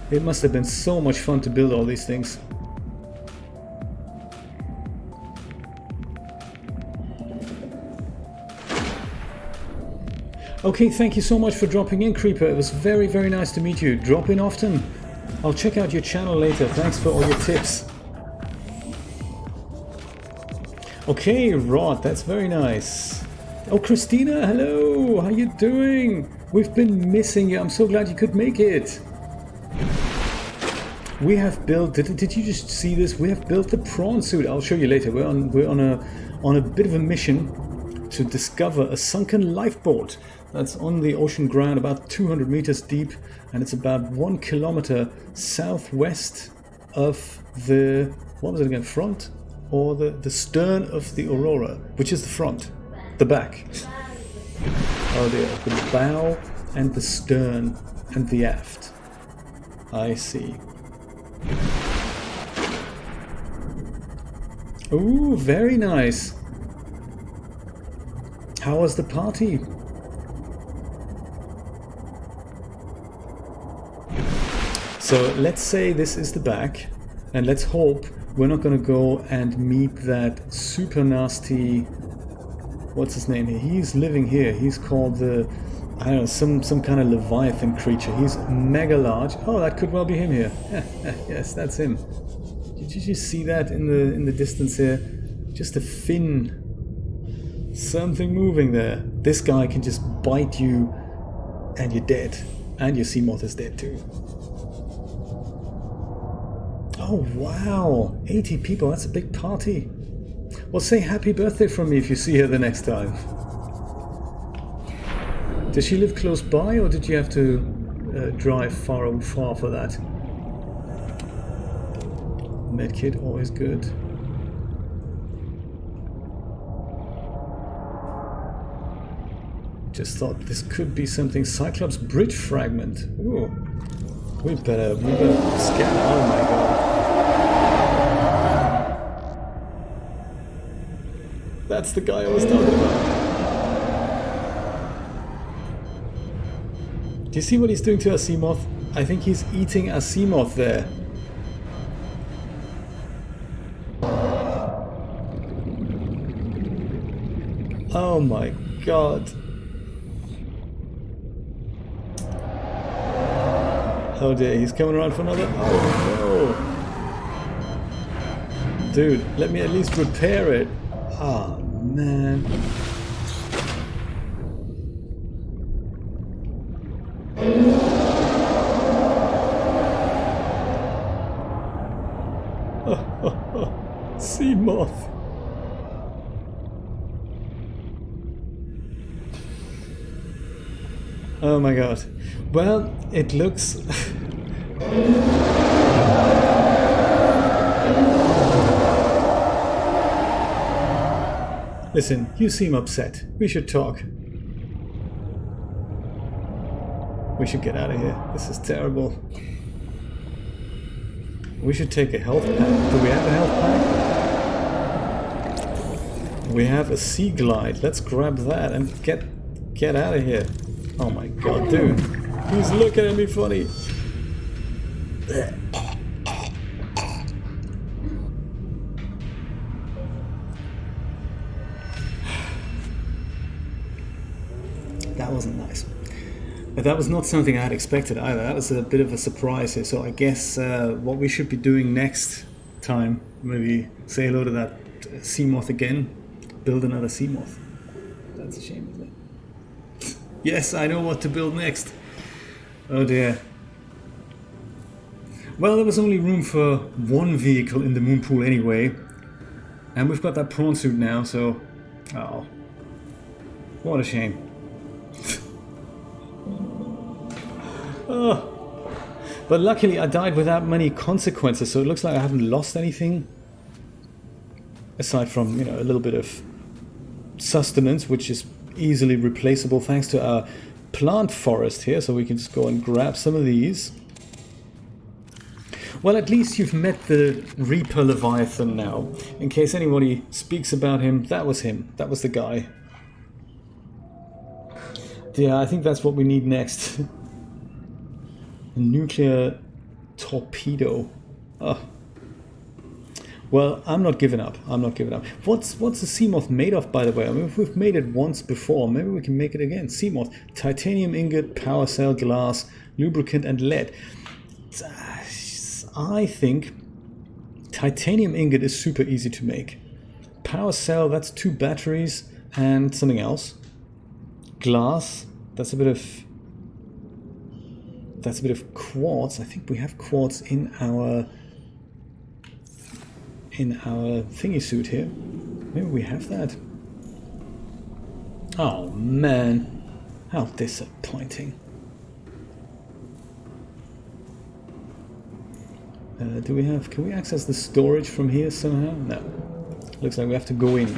It must have been so much fun to build all these things. Okay, thank you so much for dropping in, Creeper. It was very, very nice to meet you. Drop in often. I'll check out your channel later. Thanks for all your tips. Okay, Rod, that's very nice. Oh, Christina, hello. How you doing? We've been missing you. I'm so glad you could make it. We have built. Did you just see this? We have built the prawn suit. I'll show you later. We're on a bit of a mission to discover a sunken lifeboat that's on the ocean ground, about 200 meters deep, and it's about 1 kilometer southwest of the, what was it again, front? Or the stern of the Aurora, which is the front, the back. Oh dear, the bow and the stern and the aft. I see. Ooh, very nice. How was the party? So let's say this is the back, and let's hope we're not going to go and meet that super nasty, what's his name here? He's living here. He's called the, I don't know, some kind of Leviathan creature. He's mega large. Oh, that could well be him here. Yes, that's him. Did you just see that in the distance here? Just a fin. Something moving there. This guy can just bite you And you're dead. And your Seamoth is dead too. Oh wow, 80 people, that's a big party. Well, say happy birthday from me if you see her the next time. Does she live close by, or did you have to drive far for that? Medkit, always good. Just thought this could be something. Cyclops bridge fragment. Ooh. We better scan. Oh my god. That's the guy I was talking about. Do you see what he's doing to our Seamoth? I think he's eating our Seamoth there. Oh my god. Oh dear, he's coming around for another. Oh no. Dude, let me at least repair it. Oh man. Seamoth. Oh my god. Well, it looks... Listen, you seem upset. We should talk. We should get out of here. This is terrible. We should take a health pack. Do we have a health pack? We have a sea glide. Let's grab that and get out of here. Oh my god, dude. He's looking at me funny. That wasn't nice. But that was not something I had expected either. That was a bit of a surprise here. So I guess what we should be doing next time, maybe say hello to that Seamoth again. Build another Seamoth. That's a shame, isn't it? Yes, I know what to build next. Oh dear. Well, there was only room for one vehicle in the moon pool anyway. And we've got that prawn suit now, so... Oh. What a shame. Oh. But luckily I died without many consequences, so it looks like I haven't lost anything. Aside from, you know, a little bit of sustenance, which is easily replaceable thanks to our plant forest here, so we can just go and grab some of these. Well, at least you've met the Reaper Leviathan now. In case anybody speaks about him, that was him. That was the guy. Yeah, I think that's what we need next. A nuclear torpedo. Oh. Well, I'm not giving up. I'm not giving up. What's the Seamoth made of, by the way? I mean, if we've made it once before, maybe we can make it again. Seamoth, titanium ingot, power cell, glass, lubricant, and lead. I think titanium ingot is super easy to make. Power cell, that's 2 batteries and something else. Glass, that's a bit of quartz. I think we have quartz in our thingy suit here. Maybe we have that. Oh man, how disappointing. Can we access the storage from here somehow? No. Looks like we have to go in.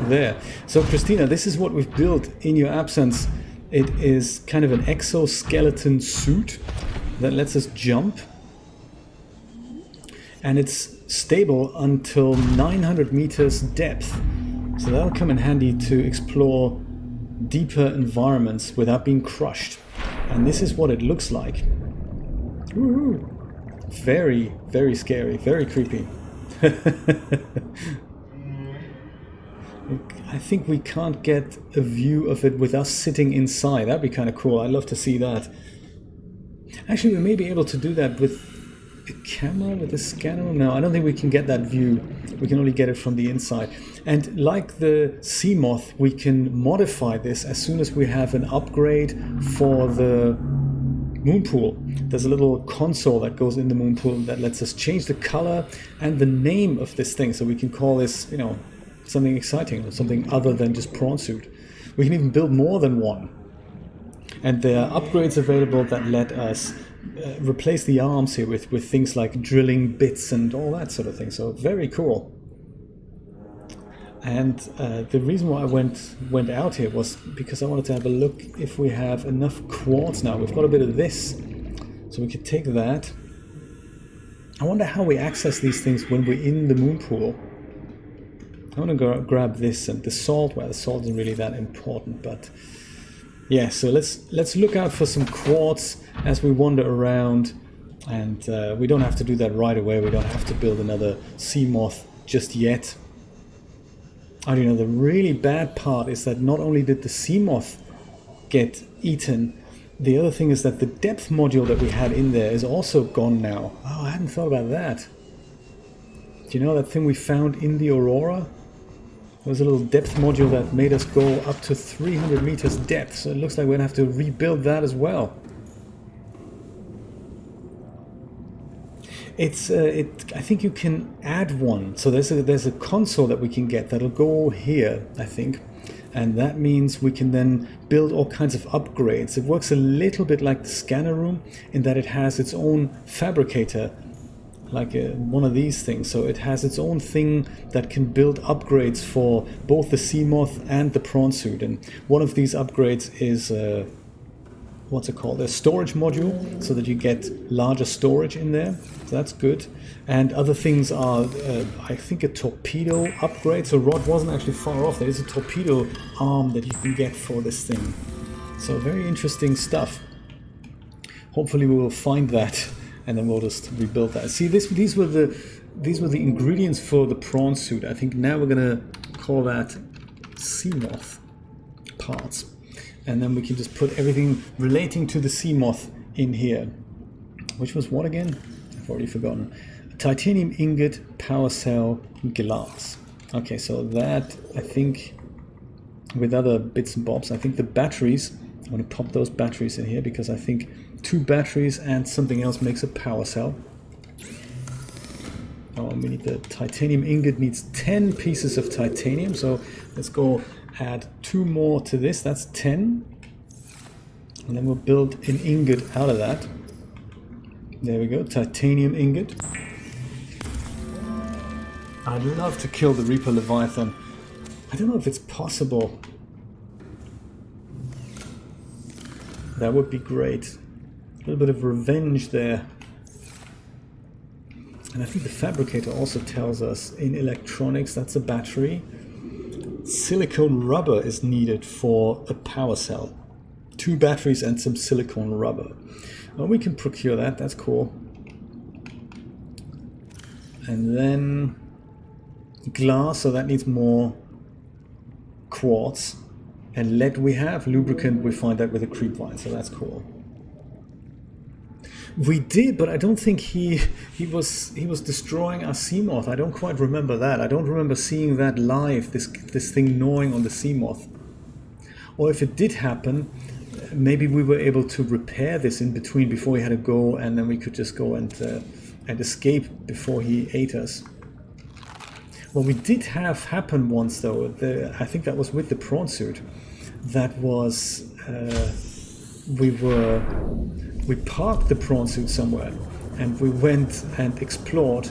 There. So Christina, this is what we've built in your absence. It is kind of an exoskeleton suit that lets us jump. And it's stable until 900 meters depth. So that'll come in handy to explore deeper environments without being crushed. And this is what it looks like. Woo-hoo. Very, very scary, very creepy. I think we can't get a view of it with us sitting inside. That'd be kind of cool. I'd love to see that. Actually, we may be able to do that with the camera with the scanner? No, I don't think we can get that view. We can only get it from the inside. And like the Seamoth, we can modify this as soon as we have an upgrade for the moon pool. There's a little console that goes in the moon pool that lets us change the color and the name of this thing. So we can call this, you know, something exciting or something other than just Prawn Suit. We can even build more than one. And there are upgrades available that let us replace the arms here with things like drilling bits and all that sort of thing. So very cool. And the reason why I went out here was because I wanted to have a look if we have enough quartz now. We've got a bit of this, so we could take that. I wonder how we access these things when we're in the moon pool. I want to grab this and the salt. Well, the salt isn't really that important, but yeah. So let's look out for some quartz as we wander around, and we don't have to do that right away. We don't have to build another Seamoth just yet. I don't know, the really bad part is that not only did the Seamoth get eaten, the other thing is that the depth module that we had in there is also gone now. Oh, I hadn't thought about that. Do you know that thing we found in the Aurora? There was a little depth module that made us go up to 300 meters depth, so it looks like we're going to have to rebuild that as well. I think you can add one. So there's a console that we can get that'll go here, I think. And that means we can then build all kinds of upgrades. It works a little bit like the scanner room in that it has its own fabricator, like one of these things. So it has its own thing that can build upgrades for both the Seamoth and the Prawn Suit. And one of these upgrades is what's it called? A storage module, so that you get larger storage in there. So that's good. And other things are, I think, a torpedo upgrade. So Rod wasn't actually far off. There is a torpedo arm that you can get for this thing. So very interesting stuff. Hopefully we will find that, and then we'll just rebuild that. See, these were the ingredients for the Prawn Suit. I think now we're gonna call that Seamoth parts. And then we can just put everything relating to the Seamoth in here. Which was what again? I've already forgotten. Titanium ingot, power cell, glass. Okay, so that, I think, with other bits and bobs, I think the batteries, I'm going to pop those batteries in here because I think 2 batteries and something else makes a power cell. Oh, we need the titanium ingot, needs 10 pieces of titanium, so let's go add 2 more to this, that's 10. And then we'll build an ingot out of that. There we go, titanium ingot. I'd love to kill the Reaper Leviathan. I don't know if it's possible. That would be great. A little bit of revenge there. And I think the fabricator also tells us in electronics, that's a battery. Silicone rubber is needed for a power cell. 2 batteries and some silicone rubber. Well, we can procure that, that's cool. And then glass, so that needs more quartz. And lead we have, lubricant we find that with a creep vine, so that's cool. We did, but I don't think he was destroying our Seamoth. I don't quite remember that. I don't remember seeing that live, this thing gnawing on the Seamoth. Or if it did happen, maybe we were able to repair this in between before we had to go, and then we could just go and escape before he ate us. What we did have happen once, though, I think that was with the Prawn Suit. That was we parked the Prawn Suit somewhere, and we went and explored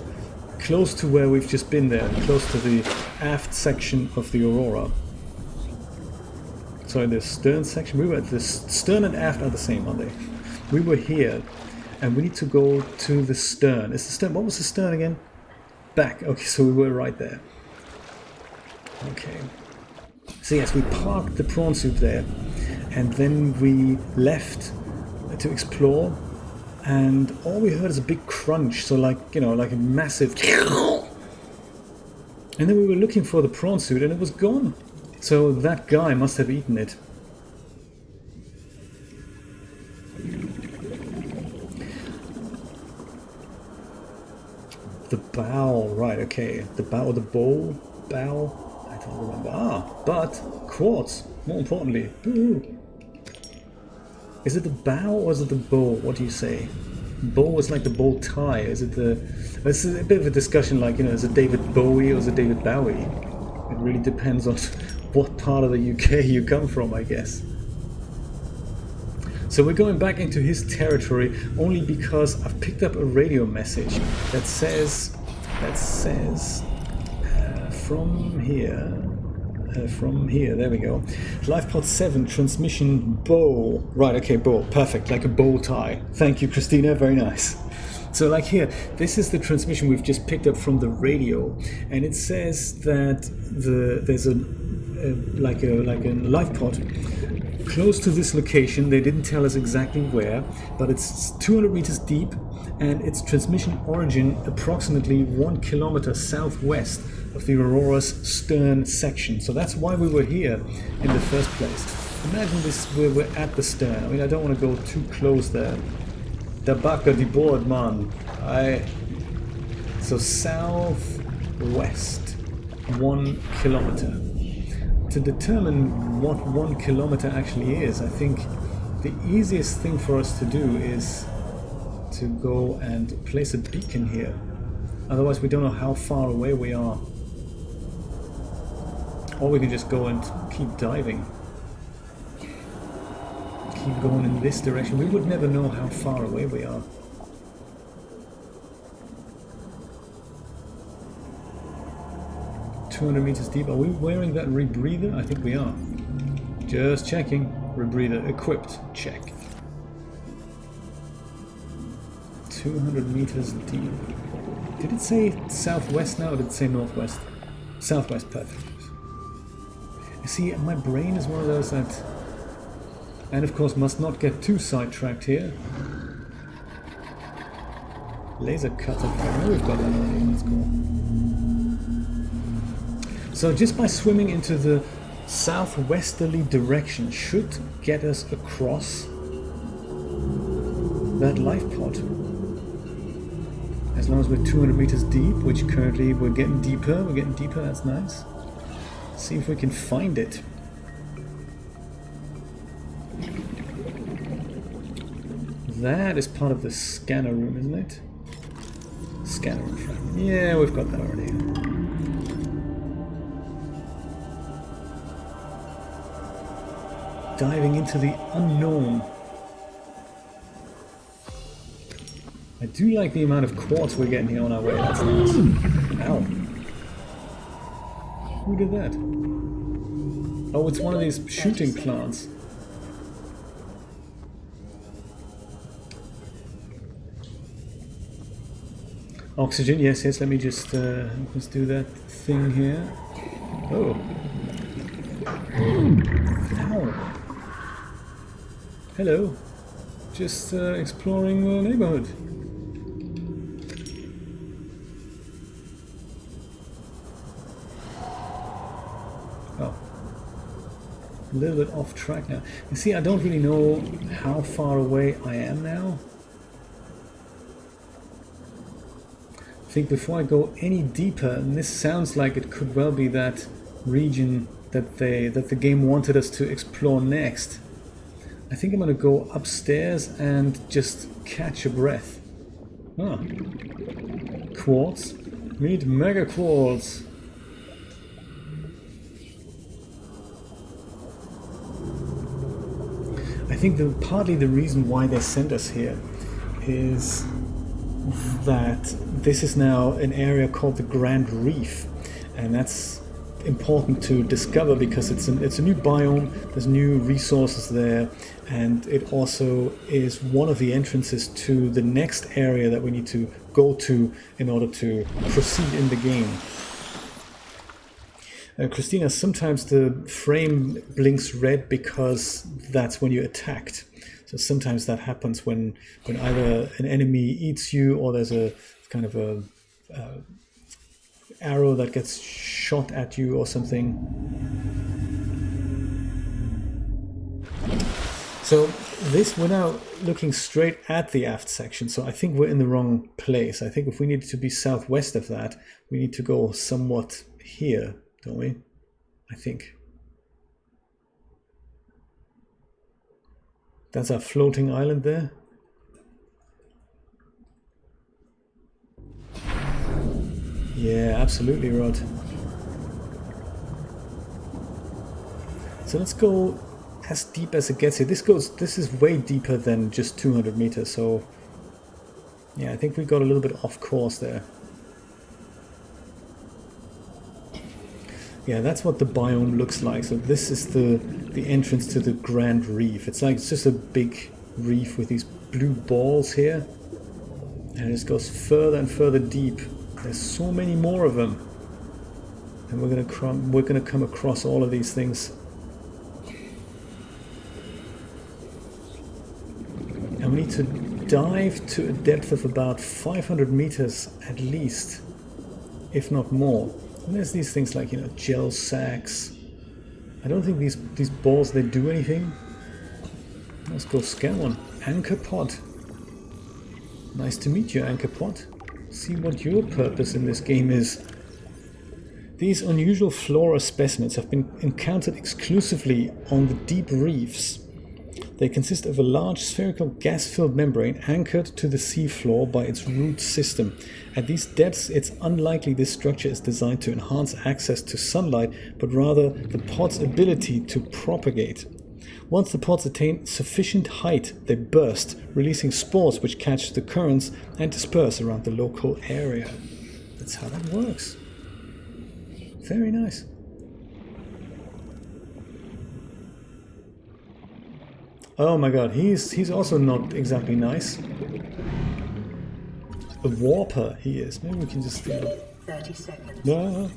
close to where we've just been there, close to the aft section of the Aurora. Sorry, the stern section. We were at the stern and aft are the same, aren't they? We were here, and we need to go to the stern. Is the stern? What was the stern again? Back. Okay, so we were right there. Okay. So yes, we parked the Prawn Suit there, and then we left to explore, and all we heard is a big crunch, so like, you know, like a massive, and then we were looking for the Prawn Suit and it was gone. So that guy must have eaten it. The bow, right, okay. The bow or the bow? Bow? I don't remember. Ah, but quartz, more importantly. Ooh. Is it the bow or is it the bow? What do you say? Bow is like the bow tie. Is it the... It's a bit of a discussion like, you know, is it David Bowie or is it David Bowie? It really depends on what part of the UK you come from, I guess. So we're going back into his territory only because I've picked up a radio message that says from here, there we go. LifePod 7 transmission bow. Right, okay, bow, perfect, like a bow tie. Thank you, Christina, very nice. So like here, this is the transmission we've just picked up from the radio, and it says that there's a life pod close to this location. They didn't tell us exactly where, but it's 200 meters deep, and its transmission origin approximately 1 kilometer southwest of the Aurora's stern section. So that's why we were here in the first place. Imagine this, we're at the stern. I mean, I don't want to go too close there. Der Backer, die board, man. So southwest, 1 kilometer. To determine what 1 kilometer actually is, I think the easiest thing for us to do is to go and place a beacon here. Otherwise we don't know how far away we are. Or we can just go and keep diving. Keep going in this direction. We would never know how far away we are. $200 meters deep. Are we wearing that rebreather? I think we are. Just checking. Rebreather equipped. Check. 200 meters deep. Did it say southwest now or did it say northwest? Southwest, perfect. You see, my brain is one of those that... And of course must not get too sidetracked here. Laser cutter. I know we've got that already. Let's go. So just by swimming into the southwesterly direction should get us across that life pod. As long as we're 200 meters deep, which currently we're getting deeper. That's nice. See if we can find it. That is part of the scanner room, isn't it? Scanner room fragment. Yeah, we've got that already. Diving into the unknown. I do like the amount of quartz we're getting here on our way. That's nice. Ow. Who did that? Oh, it's one of these shooting plants. Oxygen, yes, let me just do that thing here. Oh. Ow. Hello. Just exploring the neighborhood. Oh. A little bit off track now. You see, I don't really know how far away I am now. I think before I go any deeper, and this sounds like it could well be that region that the game wanted us to explore next. I think I'm going to go upstairs and just catch a breath. Ah. Quartz. Meet mega quartz. I think partly the reason why they sent us here is that this is now an area called the Grand Reef, and that's important to discover because it's a new biome. There's new resources there, and it also is one of the entrances to the next area that we need to go to in order to proceed in the game. Christina, sometimes the frame blinks red because that's when you're attacked. So sometimes that happens when either an enemy eats you or there's a kind of a arrow that gets shot at you or something. So this, we're now looking straight at the aft section, so I think we're in the wrong place. I think if we need to be southwest of that, we need to go somewhat here, don't we? I think. That's our floating island there. Yeah, absolutely, Rod. So let's go as deep as it gets here. This is way deeper than just 200 meters, so yeah, I think we got a little bit off course there. Yeah, that's what the biome looks like. So this is the entrance to the Grand Reef. It's just a big reef with these blue balls here, and it just goes further and further deep. There's so many more of them, and we're gonna come across all of these things. And we need to dive to a depth of about 500 meters at least, if not more. And there's these things like, you know, gel sacks. I don't think these balls, they do anything. Let's go scan one. Anchor pod. Nice to meet you, Anchor pod. See what your purpose in this game is. These unusual flora specimens have been encountered exclusively on the deep reefs. They consist of a large spherical gas-filled membrane anchored to the seafloor by its root system. At these depths, it's unlikely this structure is designed to enhance access to sunlight, but rather the pod's ability to propagate. Once the pods attain sufficient height, they burst, releasing spores which catch the currents and disperse around the local area. That's how that works. Very nice. Oh my god, he's also not exactly nice. A warper he is. Maybe we can just 30 seconds. No.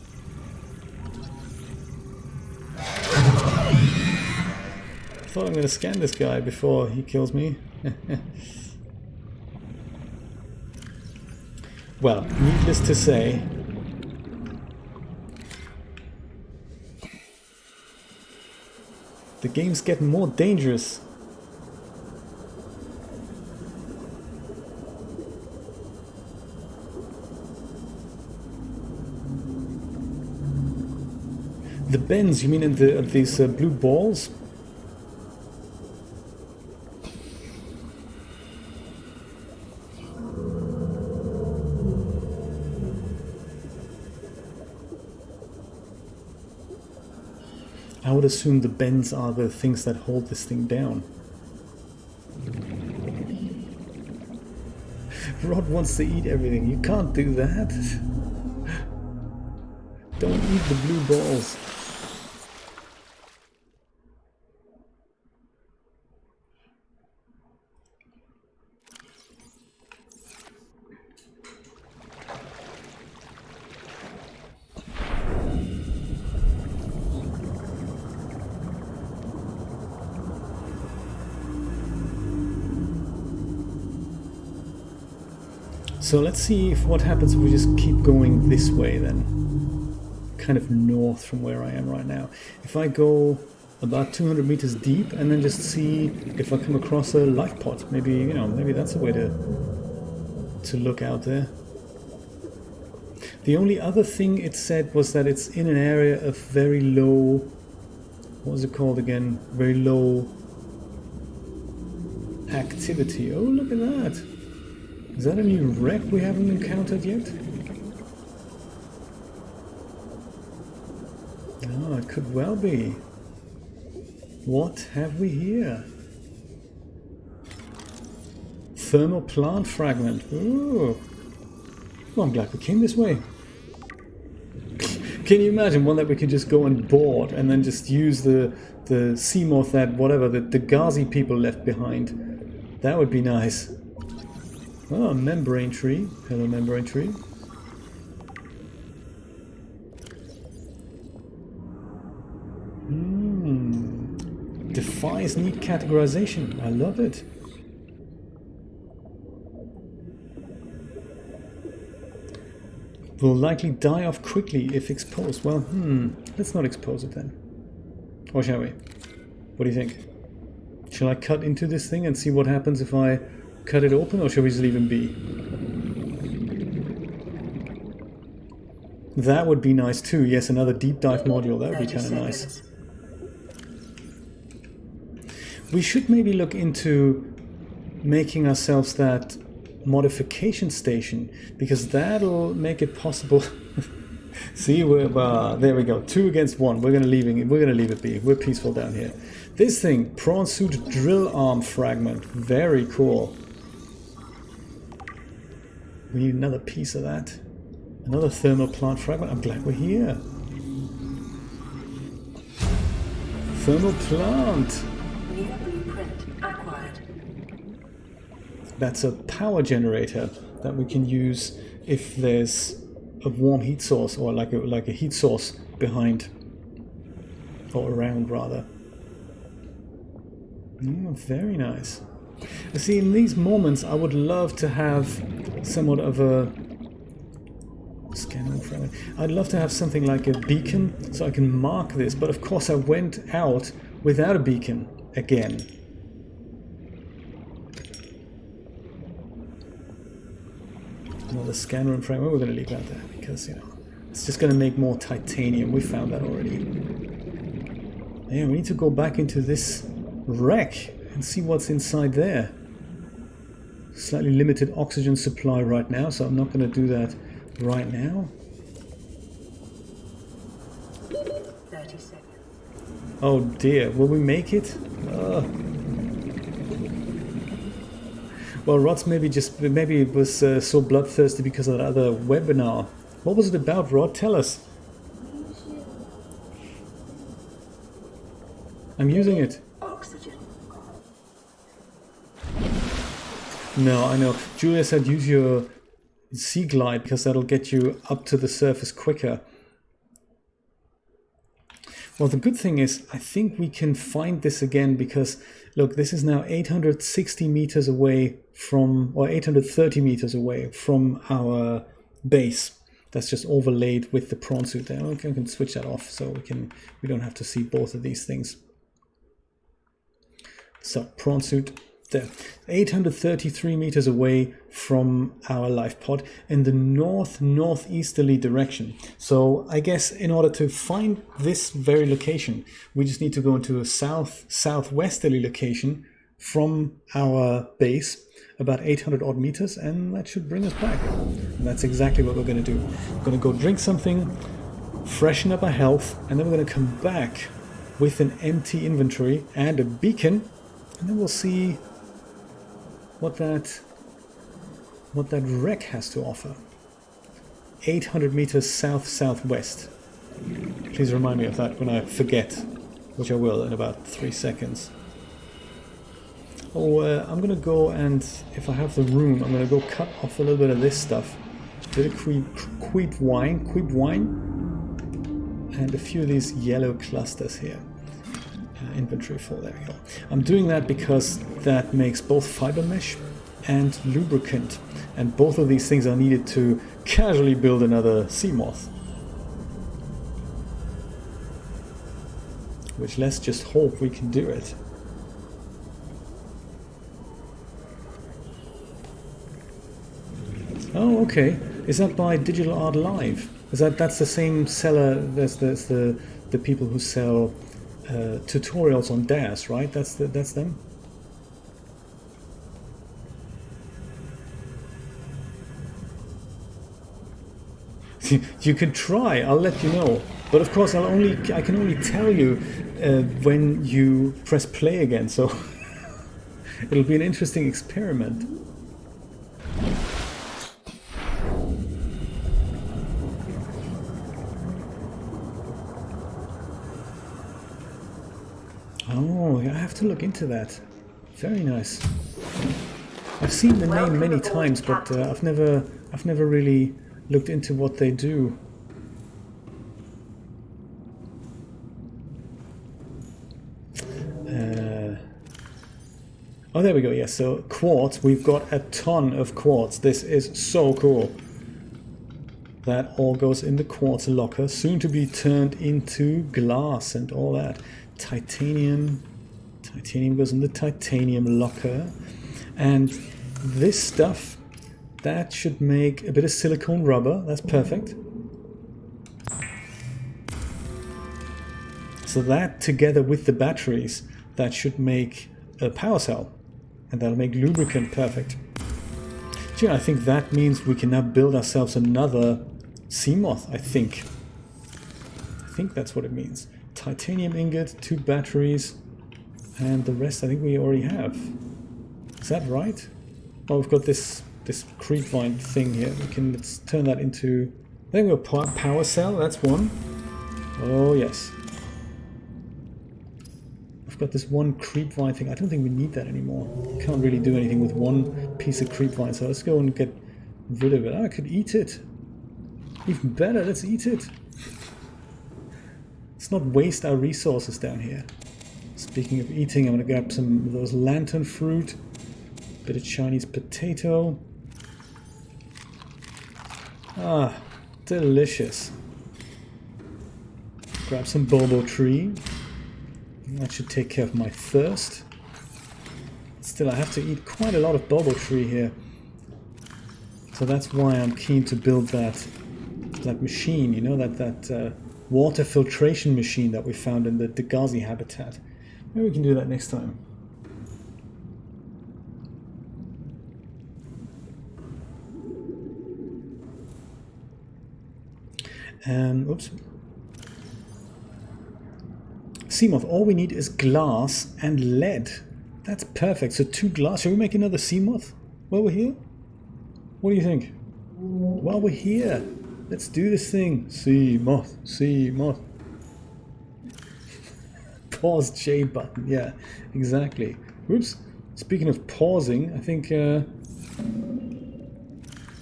I thought I'm gonna scan this guy before he kills me. Well, needless to say, the game's getting more dangerous. The bends, you mean in these blue balls? I would assume the bends are the things that hold this thing down. Rod wants to eat everything. You can't do that. Don't eat the blue balls. So let's see if what happens if we just keep going this way then. Kind of north from where I am right now. If I go about 200 meters deep and then just see if I come across a life pod. Maybe, you know, maybe that's a way to look out there. The only other thing it said was that it's in an area of very low, what was it called again? Very low activity. Oh, look at that. Is that a new wreck we haven't encountered yet? Oh, it could well be. What have we here? Thermal plant fragment. Ooh. Well, I'm glad we came this way. Can you imagine one that we could just go and board and then just use the Seamoth that whatever the Ghazi people left behind? That would be nice. Oh, a membrane tree. Hello, membrane tree. Defies neat categorization. I love it. Will likely die off quickly if exposed. Well, let's not expose it then. Or shall we? What do you think? Shall I cut into this thing and see what happens if I cut it open, or shall we just leave him be? That would be nice too. Yes, another deep dive module. That would be kind of nice. We should maybe look into making ourselves that modification station, because that'll make it possible. See, there we go. 2 against 1. We're gonna leave it be. We're peaceful down here. This thing, Prawn Suit drill arm fragment. Very cool. We need another piece of that. Another thermal plant fragment. I'm glad we're here. Thermal plant. New blueprint acquired. That's a power generator that we can use if there's a warm heat source, or like a heat source behind or around rather. Very nice. See, in these moments I would love to have somewhat of a scanning fragment. I'd love to have something like a beacon so I can mark this, but of course I went out without a beacon again. Another scanner and fragment. We're going to leave that there because, you know, it's just going to make more titanium. We found that already. Yeah, we need to go back into this wreck and see what's inside there. Slightly limited oxygen supply right now, so I'm not going to do that right now. 30 seconds. Oh dear, will we make it? Well, Rod's maybe it was so bloodthirsty because of that other webinar. What was it about, Rod? Tell us. I'm using it. Oxygen. No, I know. Julia said use your sea glide because that'll get you up to the surface quicker. Well, the good thing is I think we can find this again because, look, this is now 860 meters away from, or 830 meters away from our base. That's just overlaid with the prawn suit there. Okay, I can switch that off so we don't have to see both of these things. So, prawn suit there. 833 meters away from our life pod in the northeasterly direction. So I guess in order to find this very location, we just need to go into a southwesterly location from our base, about 800 odd meters, and that should bring us back. And that's exactly what we're going to do. We're going to go drink something, freshen up our health, and then we're going to come back with an empty inventory and a beacon, and then we'll see what that wreck has to offer. 800 meters southwest. Please remind me of that when I forget, which I will in about 3 seconds. Oh, I'm gonna go, and if I have the room, I'm gonna go cut off a little bit of this stuff. Bit of queep wine, and a few of these yellow clusters here. Inventory full, there we go. I'm doing that because that makes both fiber mesh and lubricant, and both of these things are needed to casually build another Seamoth. Which, let's just hope we can do it. Oh, okay. Is that by Digital Art Live? That's the same seller as the people who sell tutorials on DAS, right? That's them. You can try. I'll let you know. But of course, I can only tell you when you press play again. So it'll be an interesting experiment. Oh, I have to look into that. Very nice. I've seen the name many times, but I've never really looked into what they do. Oh, there we go. Yes, so quartz. We've got a ton of quartz. This is so cool. That all goes in the quartz locker, soon to be turned into glass and all that. Titanium. Titanium goes in the titanium locker. And this stuff, that should make a bit of silicone rubber. That's perfect. So that, together with the batteries, that should make a power cell. And that'll make lubricant perfect. Gee, I think that means we can now build ourselves another Seamoth, I think. I think that's what it means. Titanium ingot, 2 batteries, and the rest I think we already have. Is that right? Oh, we've got this creepvine thing here. Let's turn that into... I think we've got power cell, that's one. Oh, yes. I've got this one creepvine thing. I don't think we need that anymore. Can't really do anything with one piece of creepvine, so let's go and get rid of it. Oh, I could eat it. Even better, let's eat it. Let's not waste our resources down here. Speaking of eating, I'm going to grab some of those lantern fruit. Bit of Chinese potato. Ah, delicious. Grab some bobo tree. That should take care of my thirst. Still, I have to eat quite a lot of bobo tree here. So that's why I'm keen to build that machine, you know, that water filtration machine that we found in the Degazi habitat. Maybe we can do that next time. Oops. Seamoth, all we need is glass and lead. That's perfect. So 2 glass. Shall we make another Seamoth while we're here? What do you think? While we're here, let's do this thing. Seamoth, Seamoth. Pause J button. Yeah, exactly. Oops. Speaking of pausing, I think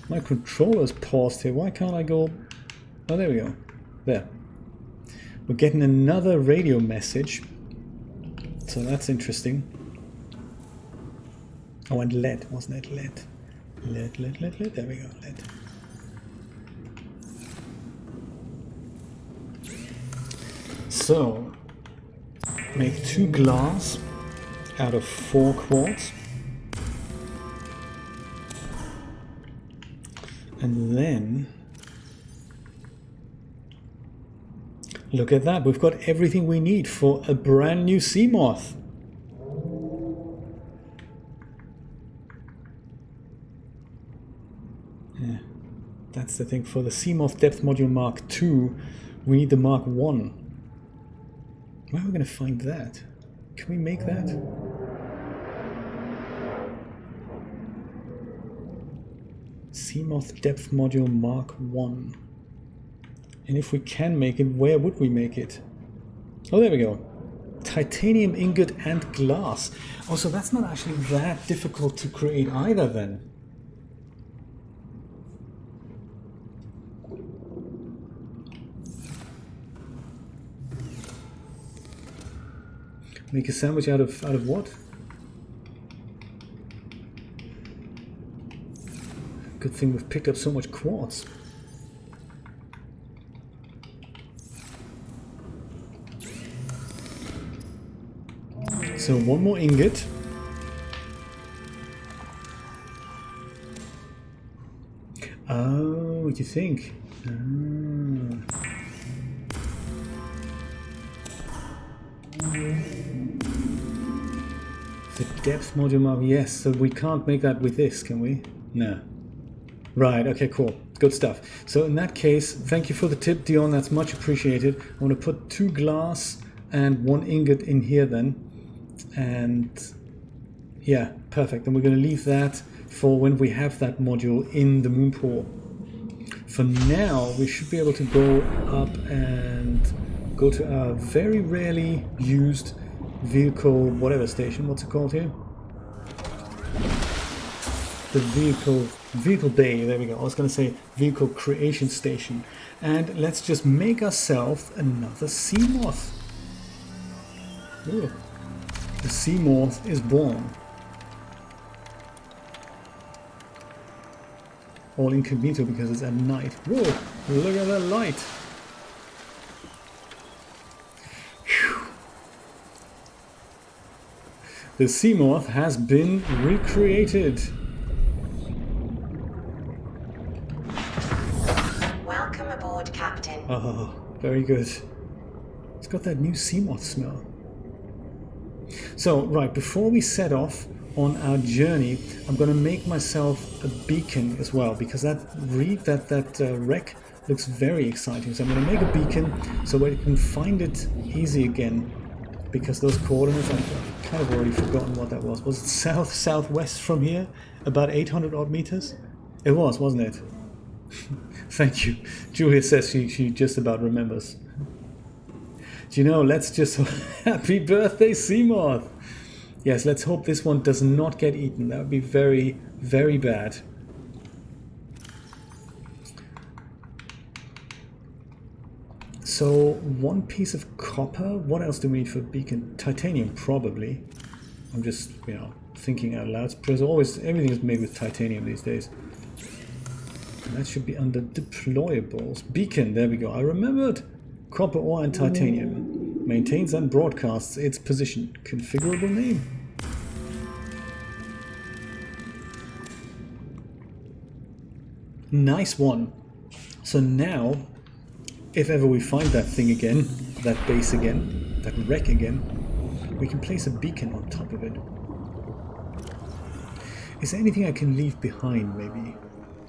my controller's paused here. Why can't I go... Oh, there we go. There. We're getting another radio message. So that's interesting. Oh, and lead, wasn't it? Lead. Lead. There we go, lead. So, make 2 glass out of 4 quartz. And then... Look at that, we've got everything we need for a brand new Seamoth. Yeah, that's the thing. For the Seamoth Depth Module Mark II, we need the Mark I. Where are we going to find that? Can we make that? Seamoth Depth Module Mark I. And if we can make it, where would we make it? Oh, there we go. Titanium ingot and glass. Oh, so that's not actually that difficult to create either then. Make a sandwich out of what? Good thing we've picked up so much quartz. So 1 more ingot. Oh, what do you think? The depth module mark, yes. So we can't make that with this, can we? No. Right, okay, cool. Good stuff. So in that case, thank you for the tip, Dion. That's much appreciated. I'm going to put 2 glass and 1 ingot in here then. And yeah, perfect. And we're going to leave that for when we have that module in the Moonpool. For now, we should be able to go up and go to our very rarely used vehicle, whatever station. What's it called here? The vehicle bay. There we go. I was going to say vehicle creation station. And let's just make ourselves another Seamoth. Ooh. The Seamoth is born. All incognito because it's at night. Whoa, look at that light. Whew. The Seamoth has been recreated. Welcome aboard, Captain. Oh, very good. It's got that new Seamoth smell. So, right, before we set off on our journey, I'm going to make myself a beacon as well, because that wreck looks very exciting. So I'm going to make a beacon so we can find it easy again, because those coordinates, I've kind of already forgotten what that was. Was it southwest from here? About 800 odd meters? It was, wasn't it? Thank you. Julia says she just about remembers. Do you know, let's just... Happy birthday, Seamoth! Yes, let's hope this one does not get eaten. That would be very, very bad. So, one piece of copper. What else do we need for a beacon? Titanium, probably. I'm just, you know, thinking out loud. Because always, everything is made with titanium these days. And that should be under deployables. Beacon, there we go. I remembered. Copper ore and titanium. Maintains and broadcasts its position. Configurable name. Nice one. So now, if ever we find that thing again, that base again, that wreck again, we can place a beacon on top of it. Is there anything I can leave behind, maybe?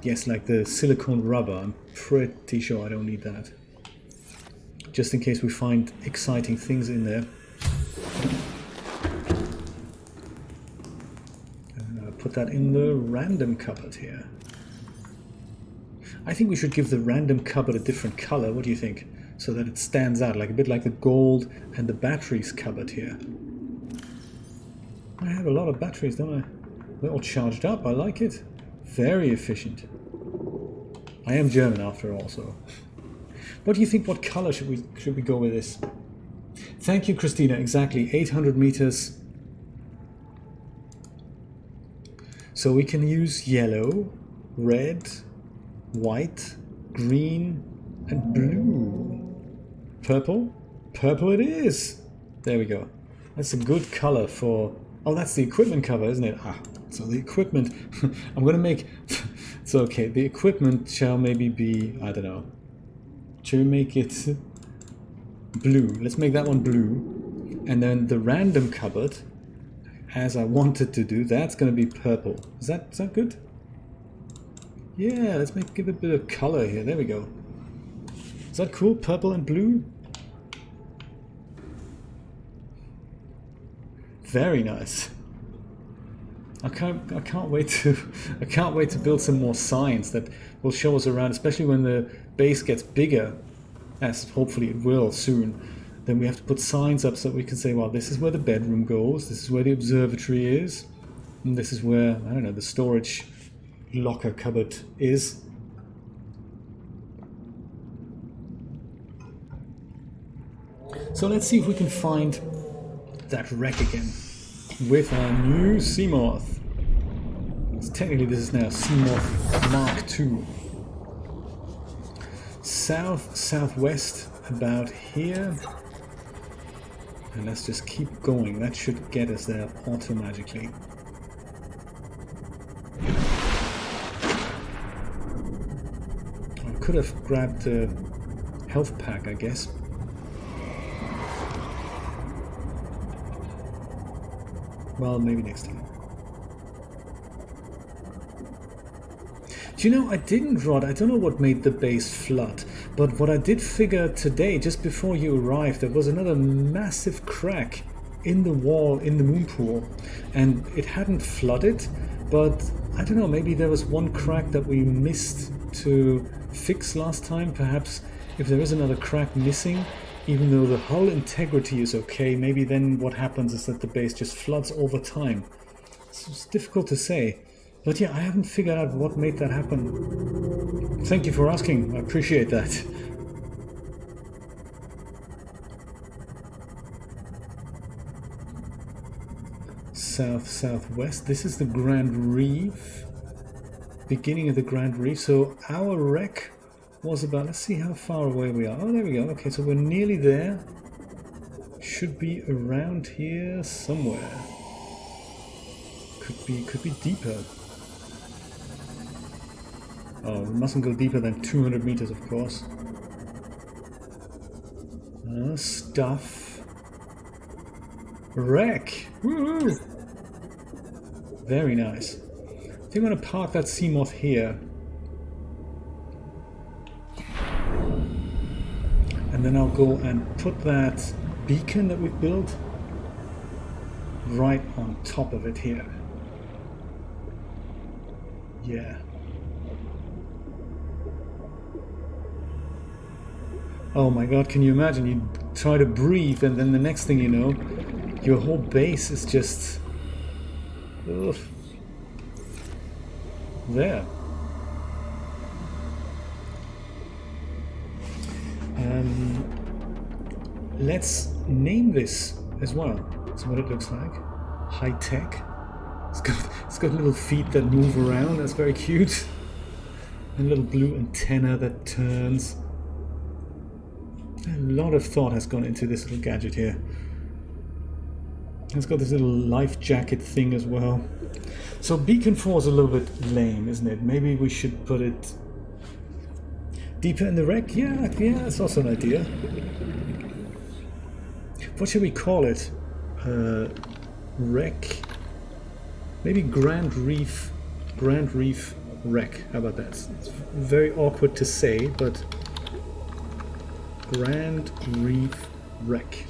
Yes, like the silicone rubber. I'm pretty sure I don't need that. Just in case we find exciting things in there. Put that in the random cupboard here. I think we should give the random cupboard a different color. What do you think? So that it stands out, like a bit like the gold and the batteries cupboard here. I have a lot of batteries, don't I? They're all charged up. I like it. Very efficient. I am German after all, so... What do you think? What color should we go with this? Thank you, Christina. Exactly, 800 meters. So we can use yellow, red, white, green, and blue. Purple? Purple it is! There we go. That's a good color for... Oh, that's the equipment cover, isn't it? Ah, so the equipment... I'm gonna make... It's okay. The equipment shall maybe be... I don't know. Should we make it blue? Let's make that one blue. And then the random cupboard, as I wanted to do, that's going to be purple. Is that good? Yeah, let's give it a bit of color here. There we go. Is that cool? Purple and blue? Very nice. I can't wait to build some more signs that will show us around, especially when the base gets bigger, as hopefully it will soon. Then we have to put signs up so that we can say, well, this is where the bedroom goes, this is where the observatory is, and this is where, I don't know, the storage locker cupboard is. So let's see if we can find that wreck again with our new Seamoth. So technically this is now Seamoth Mark II. Southwest about here. And let's just keep going. That should get us there automatically. I could have grabbed a health pack, I guess. Well, maybe next time. Do you know, I didn't rot. I don't know what made the base flood, but what I did figure today, just before you arrived, there was another massive crack in the wall in the moon pool, and it hadn't flooded, but I don't know, maybe there was one crack that we missed to fix last time. Perhaps if there is another crack missing, even though the hull integrity is okay, maybe then what happens is that the base just floods over time. It's difficult to say. But yeah, I haven't figured out what made that happen. Thank you for asking. I appreciate that. Southwest. This is the Grand Reef. Beginning of the Grand Reef. So our wreck was about... Let's see how far away we are. Oh, there we go. Okay, so we're nearly there. Should be around here somewhere. could be deeper. Oh, we mustn't go deeper than 200 meters, of course. Stuff. Wreck! Woo! Very nice. I think I'm going to park that Seamoth here. And then I'll go and put that beacon that we've built right on top of it here. Yeah. Oh my god, can you imagine? You try to breathe and then the next thing you know, your whole base is just... Ugh. There. Let's name this as well. That's what it looks like. High tech. It's got little feet that move around. That's very cute. And a little blue antenna that turns. A lot of thought has gone into this little gadget here. It's got this little life jacket thing as well. So beacon 4 is a little bit lame, isn't it? Maybe we should put it deeper in the wreck? Yeah, that's also an idea. What should we call it? Wreck? Maybe Grand Reef Wreck. How about that? It's very awkward to say, but Grand Reef Wreck.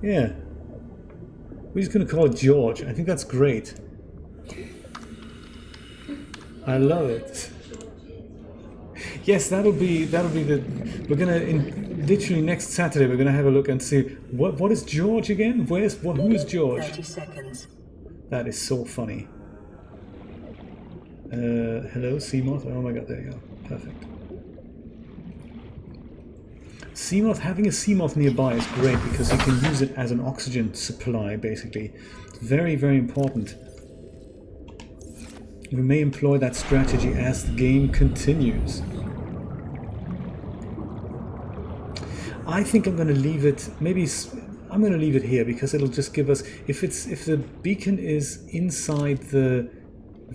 Yeah. We're just going to call it George. I think that's great. I love it. Yes, that'll be the. We're gonna literally next Saturday. We're gonna have a look and see what is George again. Who is George? 30 seconds. That is so funny. Hello, Seamoth. Oh my god, there you go. Perfect. Seamoth, having a Seamoth nearby is great because you can use it as an oxygen supply, basically. It's very, very important. We may employ that strategy as the game continues. I think I'm going to leave it, I'm going to leave it here because it'll just give us, if the beacon is inside the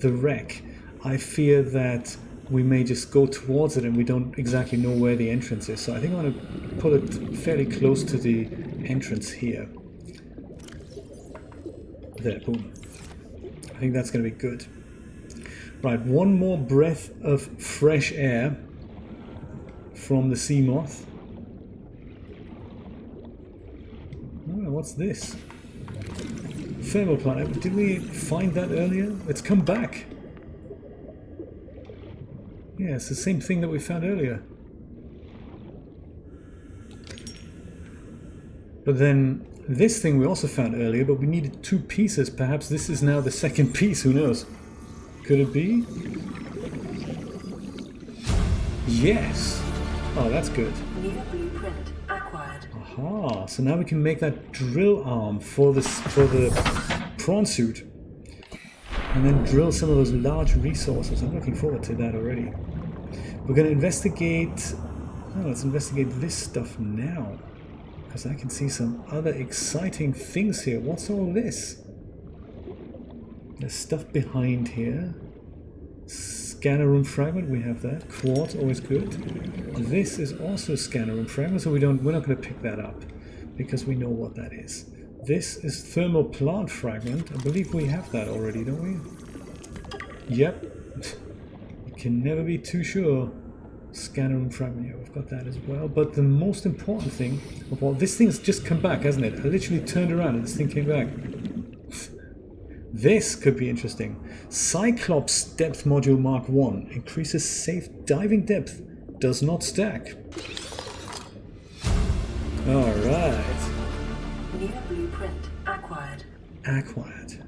wreck, I fear that we may just go towards it and we don't exactly know where the entrance is. So I think I'm going to put it fairly close to the entrance here. There, boom. I think that's going to be good. Right, one more breath of fresh air from the Seamoth. Oh, what's this? Thermal plant. Did we find that earlier? It's come back. Yeah, it's the same thing that we found earlier. But then this thing we also found earlier, but we needed 2 pieces. Perhaps this is now the second piece, who knows? Could it be? Yes! Oh, that's good. New blueprint acquired. Aha, so now we can make that drill arm for the prawn suit. And then drill some of those large resources. I'm looking forward to that already. We're going to investigate... Oh, let's investigate this stuff now. Because I can see some other exciting things here. What's all this? There's stuff behind here. Scanner room fragment, we have that. Quartz, always good. This is also scanner room fragment, so we're not going to pick that up. Because we know what that is. This is thermal plant fragment. I believe we have that already, don't we? Yep. You can never be too sure. Scanner room fragment, yeah, we've got that as well. But the most important thing of all, this thing's just come back, hasn't it? I literally turned around and this thing came back. This could be interesting. Cyclops Depth Module Mark 1 increases safe diving depth. Does not stack. Alright. New blueprint acquired. Acquired.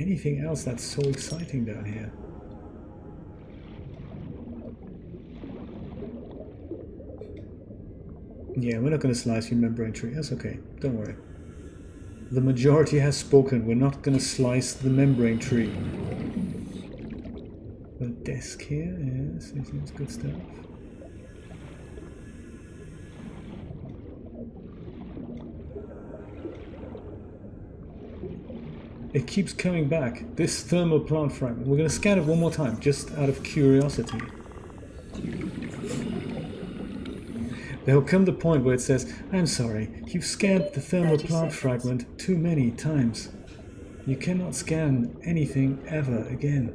Anything else that's so exciting down here? Yeah, we're not going to slice your membrane tree. That's okay. Don't worry. The majority has spoken. We're not going to slice the membrane tree. A desk here. Yes, this is good stuff. It keeps coming back. This thermal plant fragment. We're going to scan it one more time, just out of curiosity. There will come the point where it says, I'm sorry, you've scanned the thermal plant fragment too many times. You cannot scan anything ever again.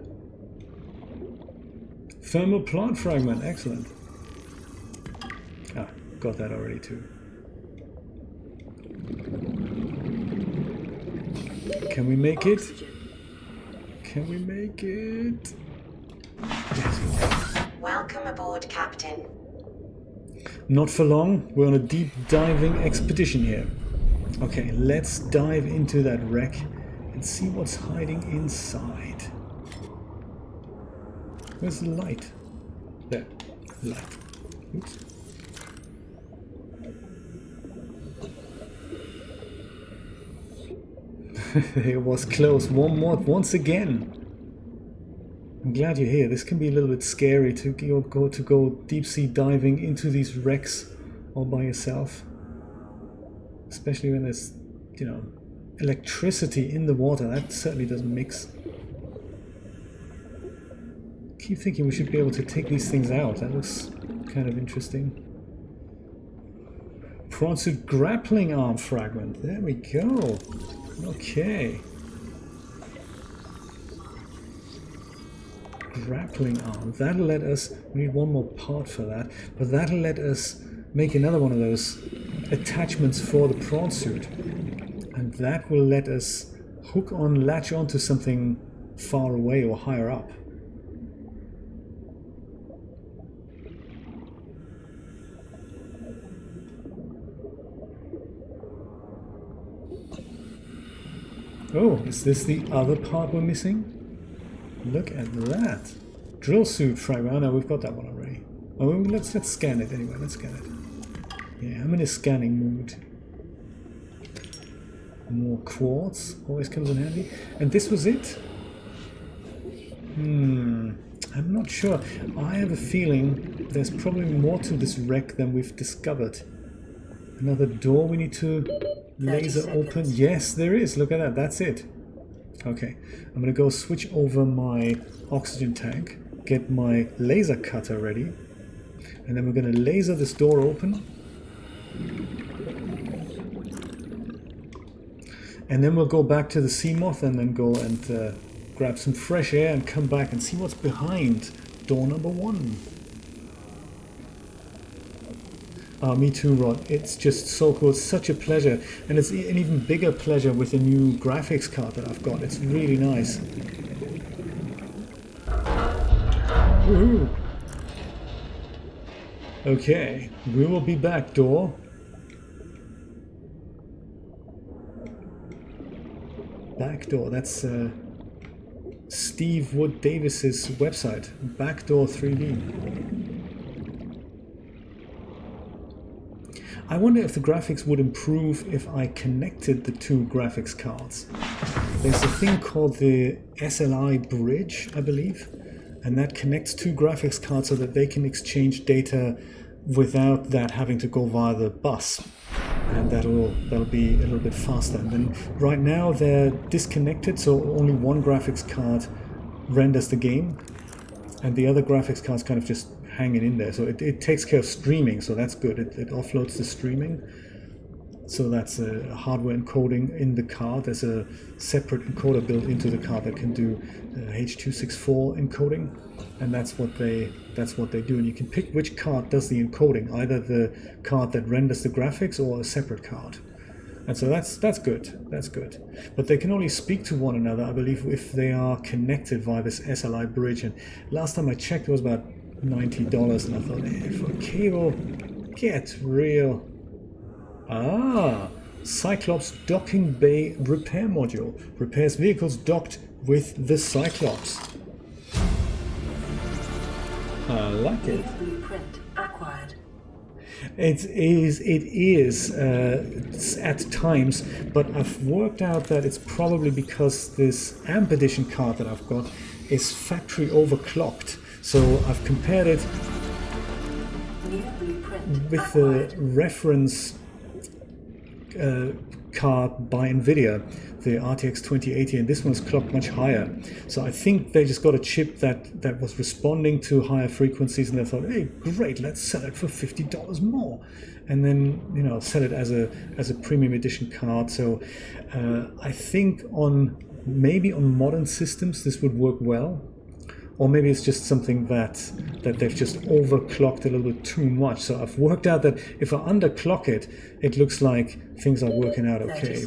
Thermal plant fragment, excellent. Ah, got that already too. Can we make it? Can we make it? Yes, we can. Welcome aboard, Captain. Not for long. We're on a deep diving expedition here. Okay, let's dive into that wreck and see what's hiding inside. Where's the light? There. Light. Oops. It was close. Once again. I'm glad you're here. This can be a little bit scary to go deep sea diving into these wrecks all by yourself. Especially when there's, you know, electricity in the water. That certainly doesn't mix. Keep thinking we should be able to take these things out. That looks kind of interesting. Prawn Suit grappling arm fragment. There we go. Okay. Grappling arm. That'll let us... We need one more part for that. But that'll let us make another one of those attachments for the prawn suit. And that will let us latch onto something far away or higher up. Oh, is this the other part we're missing? Look at that. Drill suit fragment. Oh no, we've got that one already. Oh, let's scan it anyway. Let's scan it. Yeah, I'm in a scanning mood. More quartz. Always comes in handy. And this was it? I'm not sure. I have a feeling there's probably more to this wreck than we've discovered. Another door we need to laser open. Yes, there is. Look at that. That's it. Okay. I'm going to go switch over my oxygen tank, get my laser cutter ready, and then we're going to laser this door open. And then we'll go back to the Seamoth and then go and grab some fresh air and come back and see what's behind door number 1. Me too, Rod. It's just so cool. It's such a pleasure. And it's an even bigger pleasure with the new graphics card that I've got. It's really nice. Woohoo! Okay, we will be back, door. Back door. That's Steve Wood Davis's website. Backdoor 3D. I wonder if the graphics would improve if I connected the two graphics cards. There's a thing called the SLI bridge, I believe, and that connects two graphics cards so that they can exchange data without that having to go via the bus. And that'll be a little bit faster. And then right now they're disconnected, so only one graphics card renders the game, and the other graphics card's kind of just hanging in there. So it takes care of streaming, so that's good. It offloads the streaming. So that's a hardware encoding in the card. There's a separate encoder built into the card that can do H.264 encoding, and that's what they do. And you can pick which card does the encoding, either the card that renders the graphics or a separate card. And so that's good. That's good. But they can only speak to one another, I believe, if they are connected via this SLI bridge. And last time I checked, it was about $90, and I thought, for a cable, get real. Ah, Cyclops docking bay repair module. Repairs vehicles docked with the Cyclops. I like it. Blueprint acquired. It is at times, but I've worked out that it's probably because this AMP edition card that I've got is factory overclocked. So I've compared it with the reference card by NVIDIA, the RTX 2080, and this one's clocked much higher. So I think they just got a chip that was responding to higher frequencies, and they thought, hey, great, let's sell it for $50 more, and then, you know, sell it as a premium edition card. So I think maybe on modern systems this would work well. Or maybe it's just something that they've just overclocked a little bit too much. So I've worked out that if I underclock it, it looks like things are working out okay.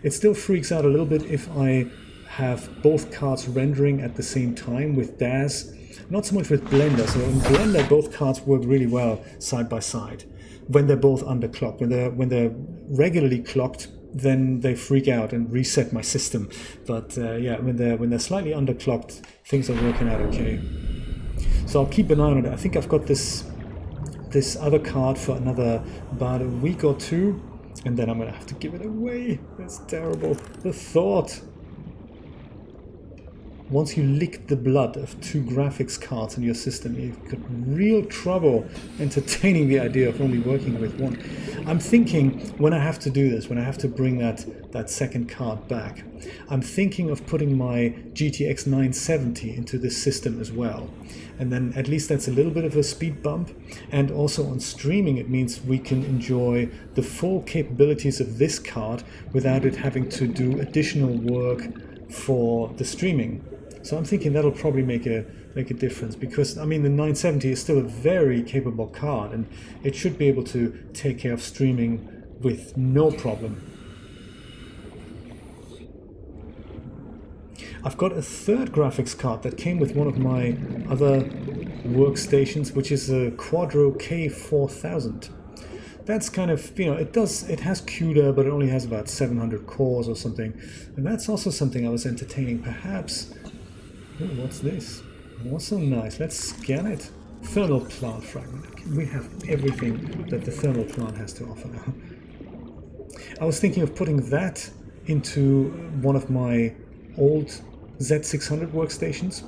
It still freaks out a little bit if I have both cards rendering at the same time with DAS. Not so much with Blender. So in Blender, both cards work really well side by side when they're both underclocked. When they're regularly clocked, then they freak out and reset my system. But yeah, when they're slightly underclocked, things are working out okay. So I'll keep an eye on it. I think I've got this other card for about a week or two, and then I'm gonna have to give it away. That's terrible. The thought. Once you lick the blood of 2 graphics cards in your system, you've got real trouble entertaining the idea of only working with one. I'm thinking, when I have to do this, when I have to bring that second card back, I'm thinking of putting my GTX 970 into this system as well. And then at least that's a little bit of a speed bump. And also on streaming, it means we can enjoy the full capabilities of this card without it having to do additional work for the streaming. So I'm thinking that'll probably make a difference, because I mean the 970 is still a very capable card, and it should be able to take care of streaming with no problem. I've got a third graphics card that came with one of my other workstations, which is a Quadro K4000. That's kind of, you know, it has CUDA, but it only has about 700 cores or something. And that's also something I was entertaining. Perhaps, oh, what's this? Also nice. Let's scan it. Thermal plant fragment. We have everything that the thermal plant has to offer now. I was thinking of putting that into one of my old Z600 workstations.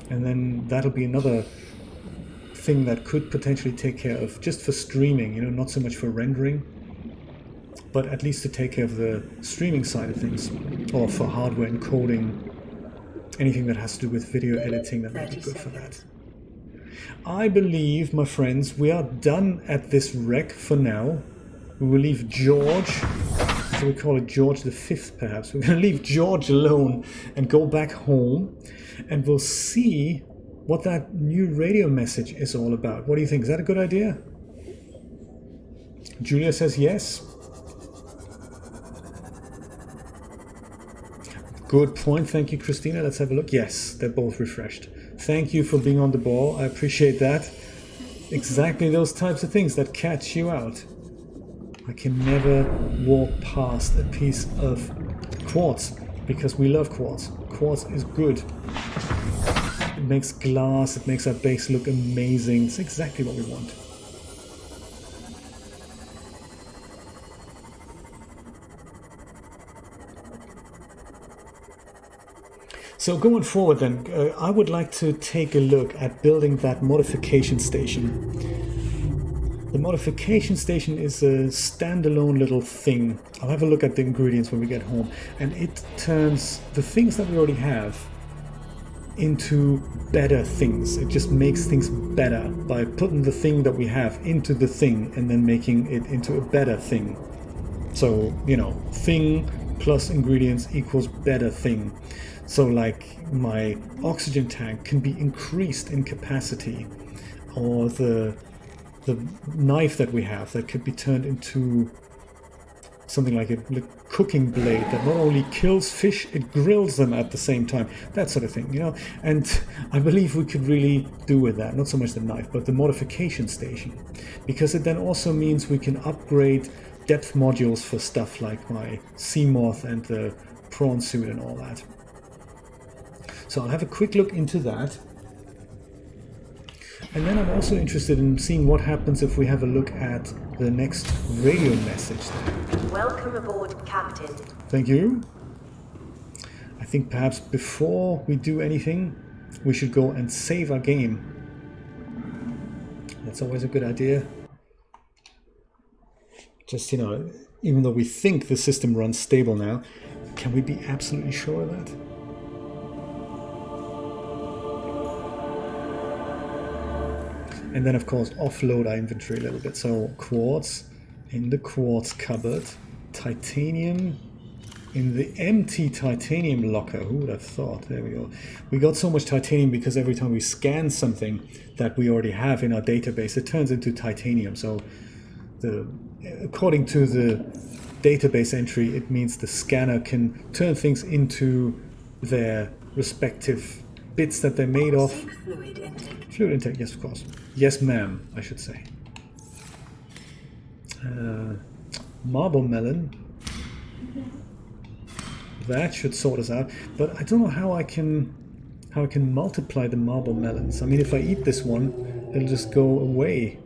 And then that'll be another thing that could potentially take care of, just for streaming, you know, not so much for rendering, but at least to take care of the streaming side of things, or for hardware encoding, anything that has to do with video editing, that might be good for that. I believe, my friends, we are done at this wreck for now. We will leave George, so we call it George the Fifth perhaps. We're going to leave George alone and go back home, and we'll see what that new radio message is all about. What do you think? Is that a good idea? Julia says yes. Good point. Thank you, Christina. Let's have a look. Yes, they're both refreshed. Thank you for being on the ball. I appreciate that. Exactly those types of things that catch you out. I can never walk past a piece of quartz, because we love quartz. Quartz is good. It makes glass, it makes our base look amazing. It's exactly what we want. So going forward then, I would like to take a look at building that modification station. The modification station is a standalone little thing. I'll have a look at the ingredients when we get home, and it turns the things that we already have into better things. It just makes things better by putting the thing that we have into the thing and then making it into a better thing. So, you know, thing plus ingredients equals better thing. So like my oxygen tank can be increased in capacity, or the knife that we have that could be turned into something like a cooking blade that not only kills fish, it grills them at the same time. That sort of thing, you know. And I believe we could really do with that, not so much the knife, but the modification station. Because it then also means we can upgrade depth modules for stuff like my Seamoth and the Prawn Suit and all that. So I'll have a quick look into that. And then I'm also interested in seeing what happens if we have a look at the next radio message there. Welcome aboard, Captain. Thank you. I think perhaps before we do anything, we should go and save our game. That's always a good idea. Just, you know, even though we think the system runs stable now, can we be absolutely sure of that? And then, of course, offload our inventory a little bit. So, quartz in the quartz cupboard, titanium in the empty titanium locker. Who would have thought? There we go. We got so much titanium because every time we scan something that we already have in our database, it turns into titanium. So, according to the database entry, it means the scanner can turn things into their respective bits that they're made of. Fluid intake. Fluid intake, yes, of course. Yes, ma'am, I should say. Marble melon. That should sort us out. But I don't know how I can multiply the marble melons. I mean, if I eat this one, it'll just go away.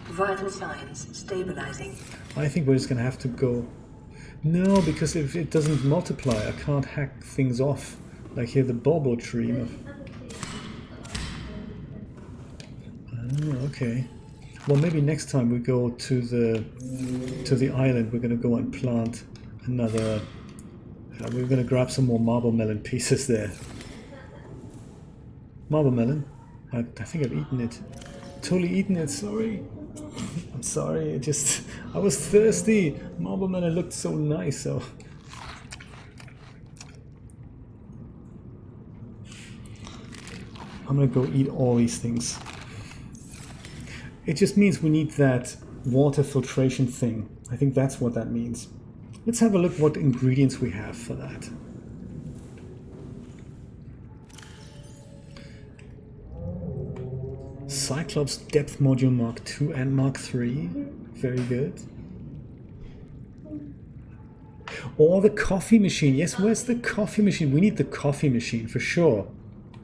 Vital signs stabilizing. I think we're just going to have to go... No, because if it doesn't multiply, I can't hack things off. Like here, the bulbo tree. Oh, okay. Well, maybe next time we go to the island, we're going to go and plant another... we're going to grab some more marble melon pieces there. Marble melon? I think I've eaten it. Totally eaten it, sorry. I'm sorry, I was thirsty. Marble melon looked so nice, so... I'm gonna go eat all these things. It just means we need that water filtration thing. I think that's what that means. Let's have a look what ingredients we have for that. Cyclops Depth Module Mark II and Mark III. Very good. Or the coffee machine. Yes, where's the coffee machine? We need the coffee machine for sure.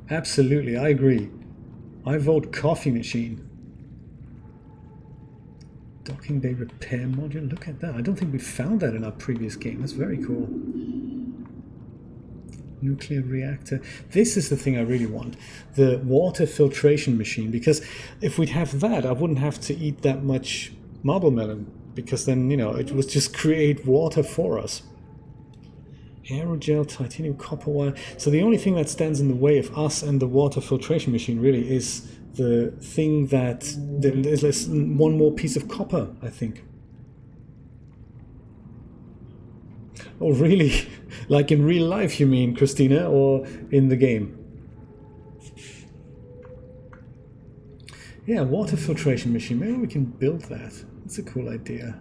Absolutely, I agree. I vote coffee machine. Docking bay repair module. Look at that. I don't think we found that in our previous game. That's very cool. Nuclear reactor. This is the thing I really want. The water filtration machine. Because if we'd have that, I wouldn't have to eat that much marble melon. Because then, you know, it would just create water for us. Aerogel, titanium, copper wire. So the only thing that stands in the way of us and the water filtration machine really is the thing that there's one more piece of copper, I think. Oh, really? Like in real life, you mean, Christina, or in the game? Yeah, water filtration machine. Maybe we can build that. That's a cool idea.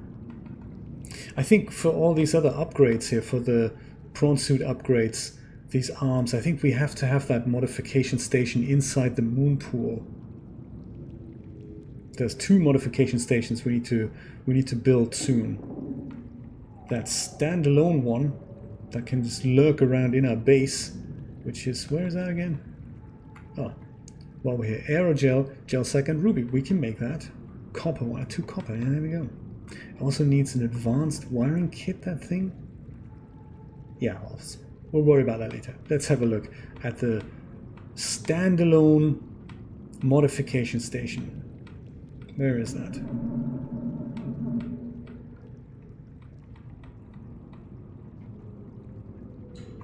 I think for all these other upgrades here, for the Prawn Suit upgrades, these arms, I think we have to have that modification station inside the moon pool. There's 2 modification stations we need to build soon. That standalone one that can just lurk around in our base, which is, where is that again? Oh, while we're here, aerogel, gel sac, and ruby. We can make that. Copper wire, 2 copper. Yeah, there we go. It also needs an advanced wiring kit. That thing. Yeah, we'll worry about that later. Let's have a look at the standalone modification station. Where is that?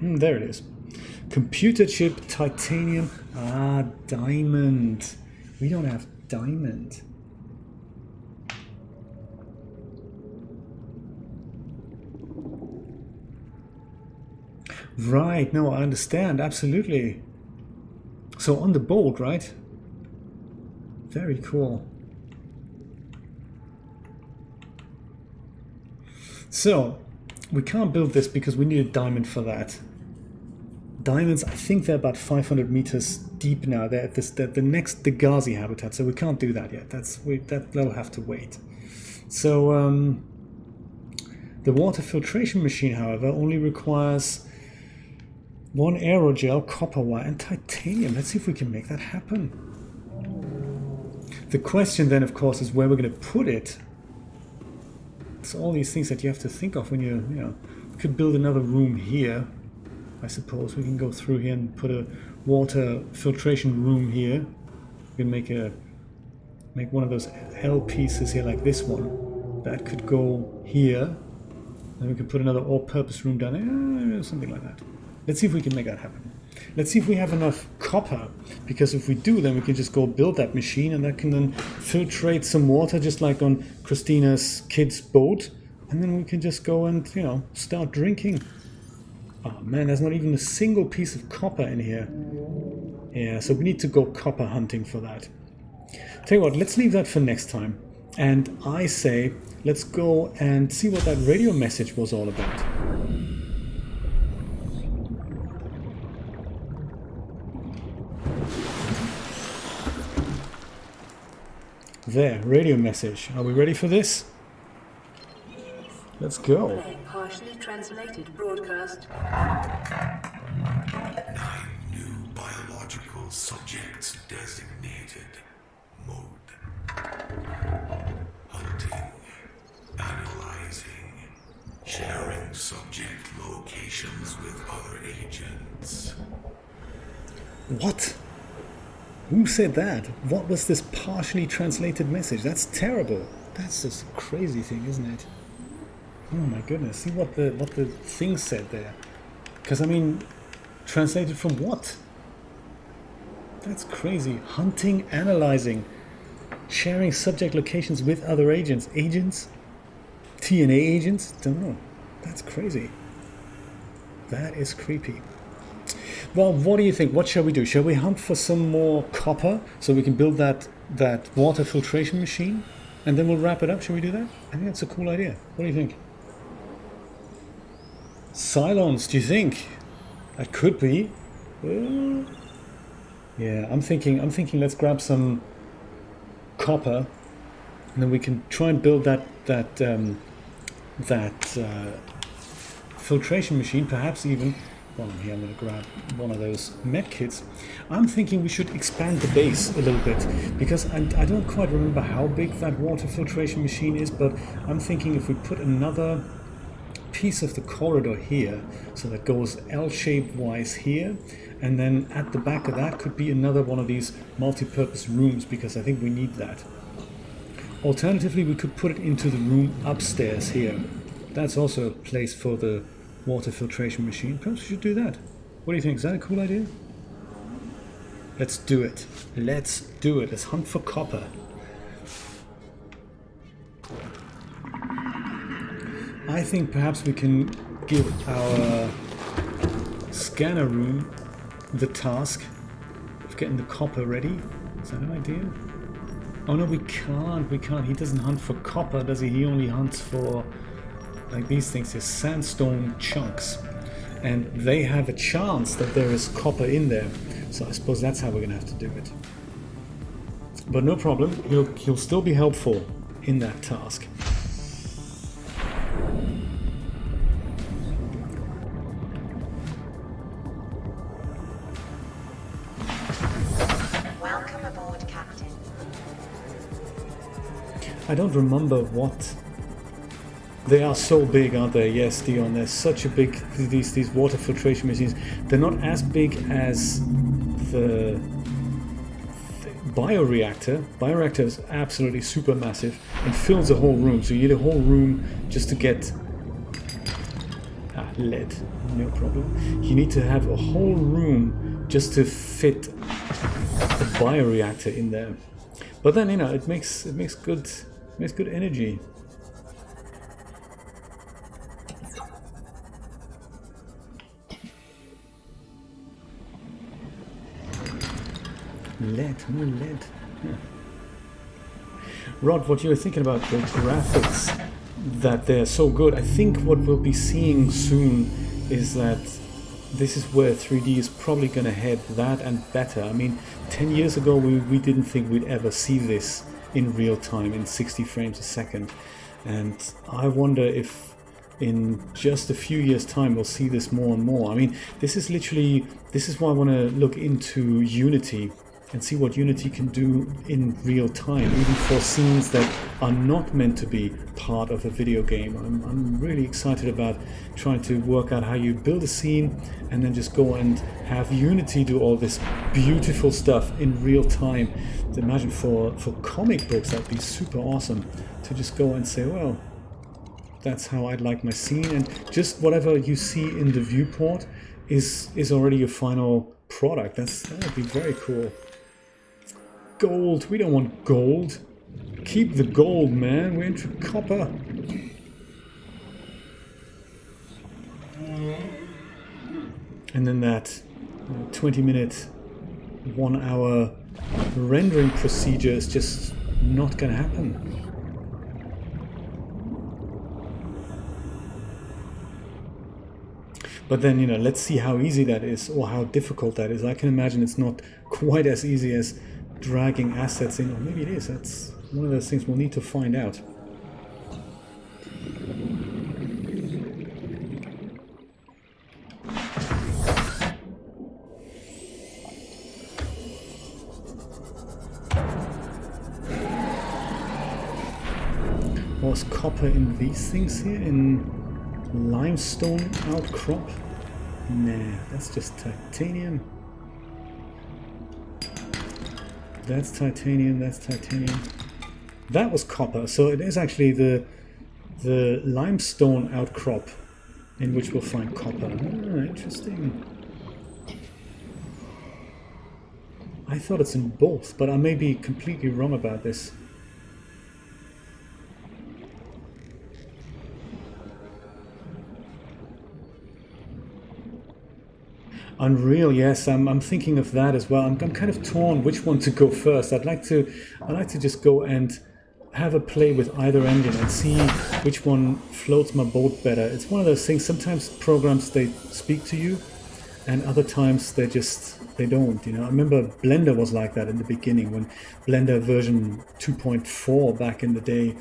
There it is. Computer chip, titanium. Ah, diamond. We don't have diamond. Right, no, I understand, absolutely. So on the boat, right? Very cool. So, we can't build this because we need a diamond for that. Diamonds, I think they're about 500 meters deep now. They're at the next Degazi habitat, so we can't do that yet. That'll have to wait. So, the water filtration machine, however, only requires 1 aerogel, copper wire, and titanium. Let's see if we can make that happen. The question then, of course, is where we're going to put it. It's all these things that you have to think of when you know, we could build another room here. I suppose we can go through here and put a water filtration room here. We can make one of those L pieces here, like this one. That could go here. And we can put another all-purpose room down there, something like that. Let's see if we can make that happen. Let's see if we have enough copper, because if we do, then we can just go build that machine, and that can then filtrate some water, just like on Christina's kids' boat, and then we can just go and, you know, start drinking. Oh man, there's not even a single piece of copper in here. Yeah, so we need to go copper hunting for that. Tell you what, let's leave that for next time. And I say, let's go and see what that radio message was all about. There, radio message. Are we ready for this? Let's go. Partially translated broadcast. 9 new biological subjects designated. Mode. Hunting. Analyzing. Sharing subject locations with other agents. What? Who said that? What was this partially translated message? That's terrible. That's just a crazy thing, isn't it? Oh my goodness. See what the thing said there. Because I mean, translated from what? That's crazy. Hunting, analyzing, sharing subject locations with other agents. Agents? TNA agents? Don't know. That's crazy. That is creepy. Well, what do you think? What shall we do? Shall we hunt for some more copper so we can build that water filtration machine? And then we'll wrap it up. Shall we do that? I think that's a cool idea. What do you think? Cylons, do you think? That could be. Yeah, I'm thinking let's grab some copper, and then we can try and build that filtration machine, perhaps even. Well, here I'm going to grab one of those med kits. I'm thinking we should expand the base a little bit, because I don't quite remember how big that water filtration machine is, but I'm thinking if we put another piece of the corridor here, so that goes L-shaped wise here, and then at the back of that could be another one of these multi-purpose rooms, because I think we need that. Alternatively, we could put it into the room upstairs here. That's also a place for the water filtration machine. Perhaps we should do that. What do you think? Is that a cool idea? Let's do it. Let's do it. Let's hunt for copper. I think perhaps we can give our scanner room the task of getting the copper ready. Is that an idea? Oh no, we can't. We can't. He doesn't hunt for copper, does he? He only hunts for, like these things, these sandstone chunks, and they have a chance that there is copper in there, so I suppose that's how we're gonna have to do it. But no problem, he'll still be helpful in that task. Welcome aboard, Captain. I don't remember what. They are so big, aren't they? Yes, Dion, they're such a big, these water filtration machines. They're not as big as the bioreactor. Bioreactor is absolutely super massive and fills a whole room. So you need a whole room just to get lead, no problem. You need to have a whole room just to fit a bioreactor in there. But then, you know, it makes good energy. More lead. Yeah. Rod, what you were thinking about the graphics, that they're so good. I think what we'll be seeing soon is that this is where 3D is probably going to head, that and better. I mean, 10 years ago we didn't think we'd ever see this in real time in 60 frames a second, and I wonder if in just a few years' time we'll see this more and more. I mean, this is why I want to look into Unity and see what Unity can do in real time, even for scenes that are not meant to be part of a video game. I'm really excited about trying to work out how you build a scene and then just go and have Unity do all this beautiful stuff in real time. Imagine for comic books, that'd be super awesome to just go and say, well, that's how I'd like my scene, and just whatever you see in the viewport is already your final product. That would be very cool. Gold, we don't want gold. Keep the gold, man. We're into copper. And then that 20-minute, 1-hour rendering procedure is just not gonna happen. But then, you know, let's see how easy that is or how difficult that is. I can imagine it's not quite as easy as dragging assets in, or maybe it is. That's one of those things we'll need to find out. Was copper in these things here? In limestone outcrop? Nah, that's just titanium. That's titanium, that's titanium. That was copper, so it is actually the limestone outcrop in which we'll find copper. Ah, interesting. I thought it's in both, but I may be completely wrong about this. Unreal, yes, I'm thinking of that as well. I'm kind of torn which one to go first. I'd like to just go and have a play with either engine and see which one floats my boat better. It's one of those things. Sometimes programs, they speak to you, and other times they don't. You know, I remember Blender was like that in the beginning, when Blender version 2.4 back in the day.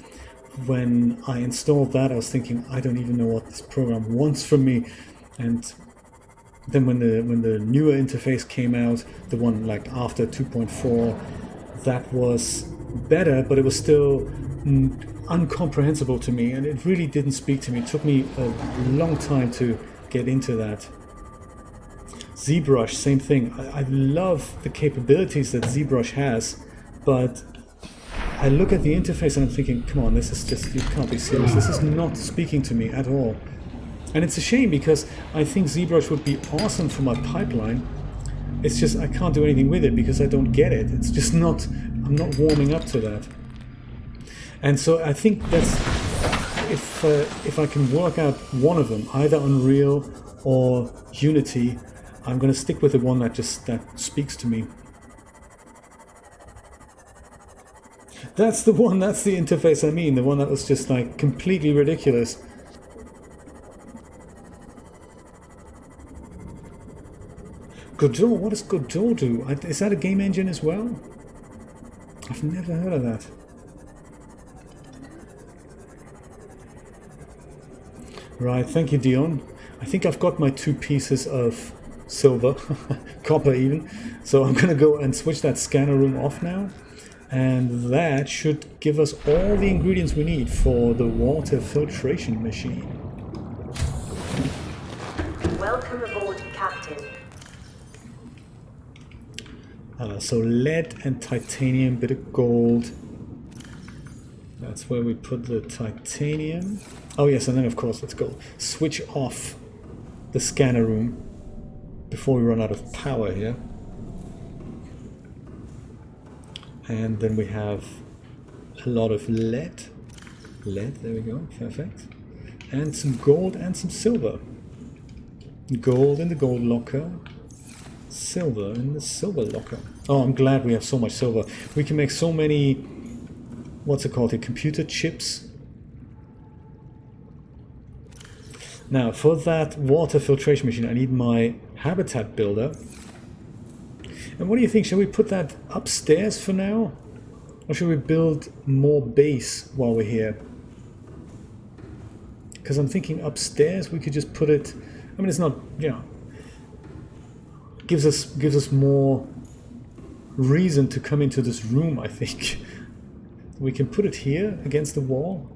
When I installed that, I was thinking, I don't even know what this program wants from me, and then when the newer interface came out, the one like after 2.4, that was better, but it was still incomprehensible to me, and it really didn't speak to me. It took me a long time to get into that. ZBrush, same thing. I love the capabilities that ZBrush has, but I look at the interface and I'm thinking, come on, this is just, you can't be serious. This is not speaking to me at all. And it's a shame, because I think ZBrush would be awesome for my pipeline. It's just I can't do anything with it because I don't get it. It's just not, I'm not warming up to that. And so I think that's, if I can work out one of them, either Unreal or Unity, I'm going to stick with the one that speaks to me. That's the one, that's the interface I mean, the one that was just like completely ridiculous. Godot, what does Godot do? Is that a game engine as well? I've never heard of that. Right, thank you, Dion. I think I've got my 2 pieces of silver, copper even. So I'm going to go and switch that scanner room off now. And that should give us all the ingredients we need for the water filtration machine. Welcome aboard, Captain. So lead and titanium, bit of gold. That's where we put the titanium. Oh yes, and then of course, let's go switch off the scanner room before we run out of power here. And then we have a lot of lead. Lead, there we go, perfect. And some gold and some silver. Gold in the gold locker. Silver in the silver locker. Oh, I'm glad we have so much silver. We can make so many, what's it called, the computer chips. Now, for that water filtration machine, I need my habitat builder. And what do you think? Shall we put that upstairs for now? Or should we build more base while we're here? because I'm thinking upstairs we could just put it. I mean, it's not, you know, gives us more reason to come into this room. I think we can put it here against the wall.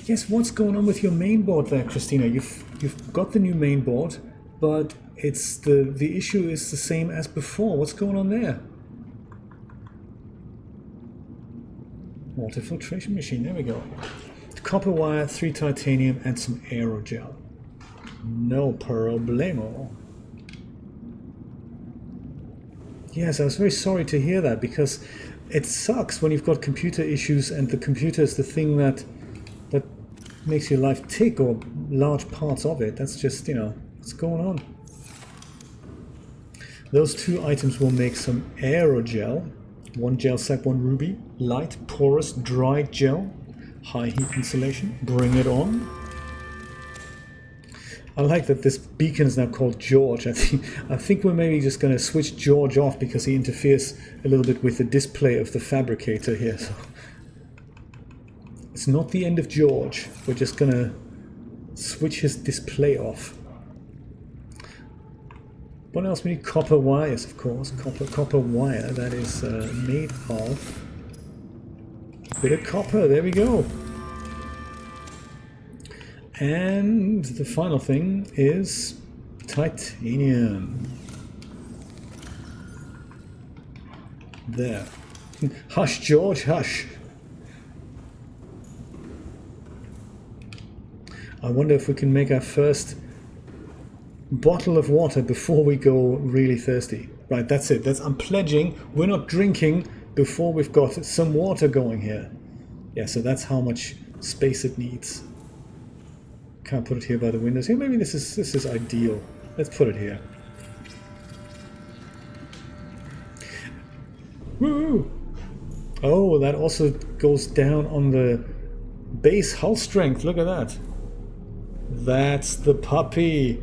Yes, what's going on with your main board there, Christina? You've got the new main board, but it's the issue is the same as before. What's going on there? Water filtration machine, there we go. Copper wire, 3 titanium, and some aerogel. No problemo. Yes, I was very sorry to hear that, because it sucks when you've got computer issues and the computer is the thing that makes your life tick, or large parts of it. That's just, you know, what's going on. Those 2 items will make some aerogel. 1 gel sac, 1 ruby. Light, porous, dry gel. High heat insulation. Bring it on. I like that this beacon is now called George. I think we're maybe just going to switch George off because he interferes a little bit with the display of the fabricator here. So it's not the end of George. We're just going to switch his display off. What else we need? Copper wires, of course. Copper wire that is made of a bit of copper. There we go. And the final thing is titanium. There. Hush, George, hush. I wonder if we can make our first bottle of water before we go really thirsty. Right, that's it. I'm pledging we're not drinking before we've got some water going here. Yeah, so that's how much space it needs. Can't put it here by the windows. Here, maybe this is ideal. Let's put it here. Woo! Oh, that also goes down on the base hull strength. Look at that. That's the puppy.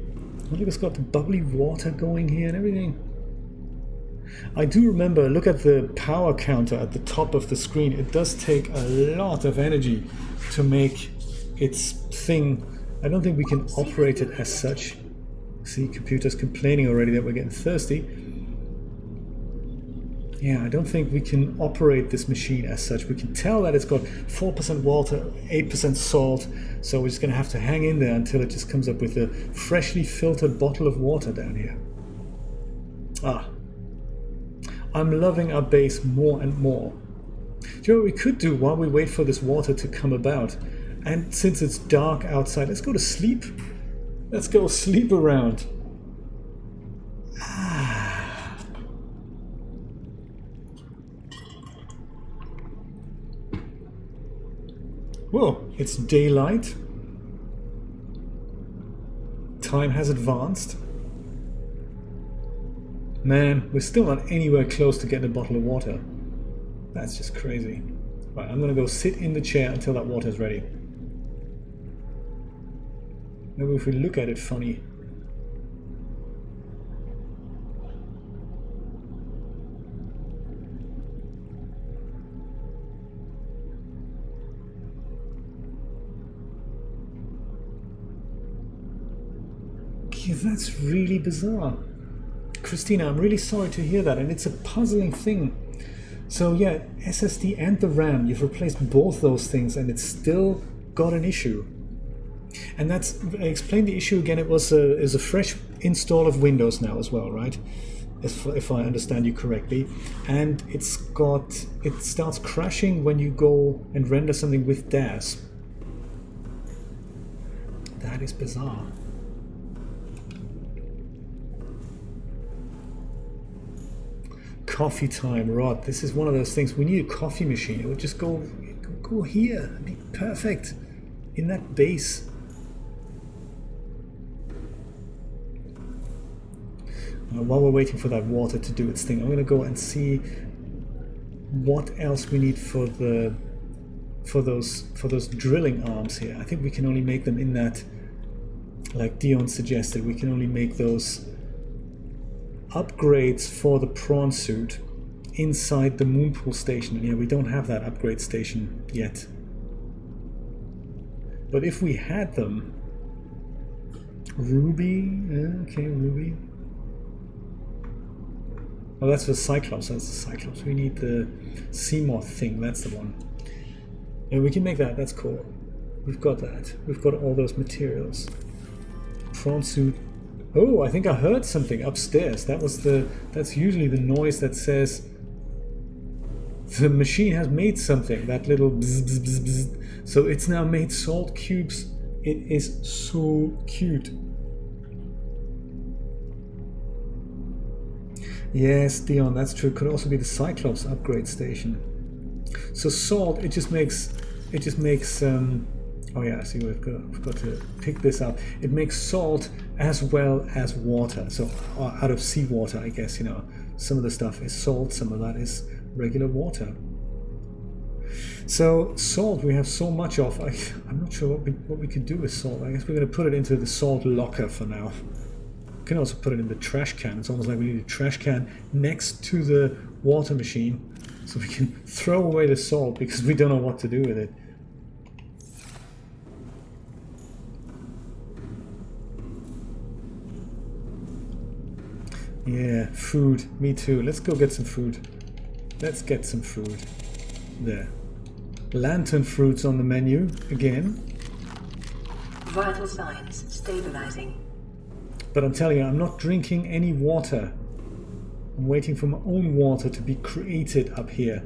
Look, it's got the bubbly water going here and everything. I do remember, look at the power counter at the top of the screen. It does take a lot of energy to make its thing. I don't think we can operate it as such. See, computer's complaining already that we're getting thirsty. Yeah, I don't think we can operate this machine as such. We can tell that it's got 4% water, 8% salt, so we're just going to have to hang in there until it just comes up with a freshly filtered bottle of water down here. Ah, I'm loving our base more and more. Do you know what we could do while we wait for this water to come about? And since it's dark outside, let's go to sleep. Let's go sleep around. Whoa, it's daylight. Time has advanced. Man, we're still not anywhere close to getting a bottle of water. That's just crazy. Right, I'm gonna go sit in the chair until that water's ready. Maybe if we look at it funny. Yeah, that's really bizarre. Christina, I'm really sorry to hear that, and it's a puzzling thing. So yeah, SSD and the RAM, you've replaced both those things and it's still got an issue. And that's, I explained the issue again, it was a fresh install of Windows now as well, right? If I understand you correctly. And it starts crashing when you go and render something with DAS. That is bizarre. Coffee time, Rod. This is one of those things. We need a coffee machine. It would just go here. It'd be perfect in that base. While we're waiting for that water to do its thing, I'm going to go and see what else we need for those drilling arms here. I think we can only make them in that, like Dion suggested, we can only make those upgrades for the Prawn Suit inside the moonpool station. And yeah, we don't have that upgrade station yet. But if we had them... Ruby? Okay, Ruby. Oh, that's the Cyclops. That's the Cyclops. We need the Seamoth thing. That's the one. Yeah, we can make that. That's cool. We've got that. We've got all those materials. Prawn Suit. Oh, I think I heard something upstairs. That's usually the noise that says the machine has made something. That little bzz, bzz, bzz, bzz. So it's now made salt cubes. It is so cute. Yes, Dion, that's true. It could also be the Cyclops upgrade station. So salt, it just makes oh yeah, see, we've got to pick this up. It makes salt as well as water. So out of seawater, I guess, you know, some of the stuff is salt, some of that is regular water. So salt we have so much of. I'm not sure what we could do with salt. I guess we're going to put it into the salt locker for now. We can also put it in the trash can. It's almost like we need a trash can next to the water machine so we can throw away the salt because we don't know what to do with it. Yeah, food. Me too. Let's go get some food. Let's get some food. There. Lantern fruits on the menu again. Vital signs stabilizing. But I'm telling you, I'm not drinking any water. I'm waiting for my own water to be created up here.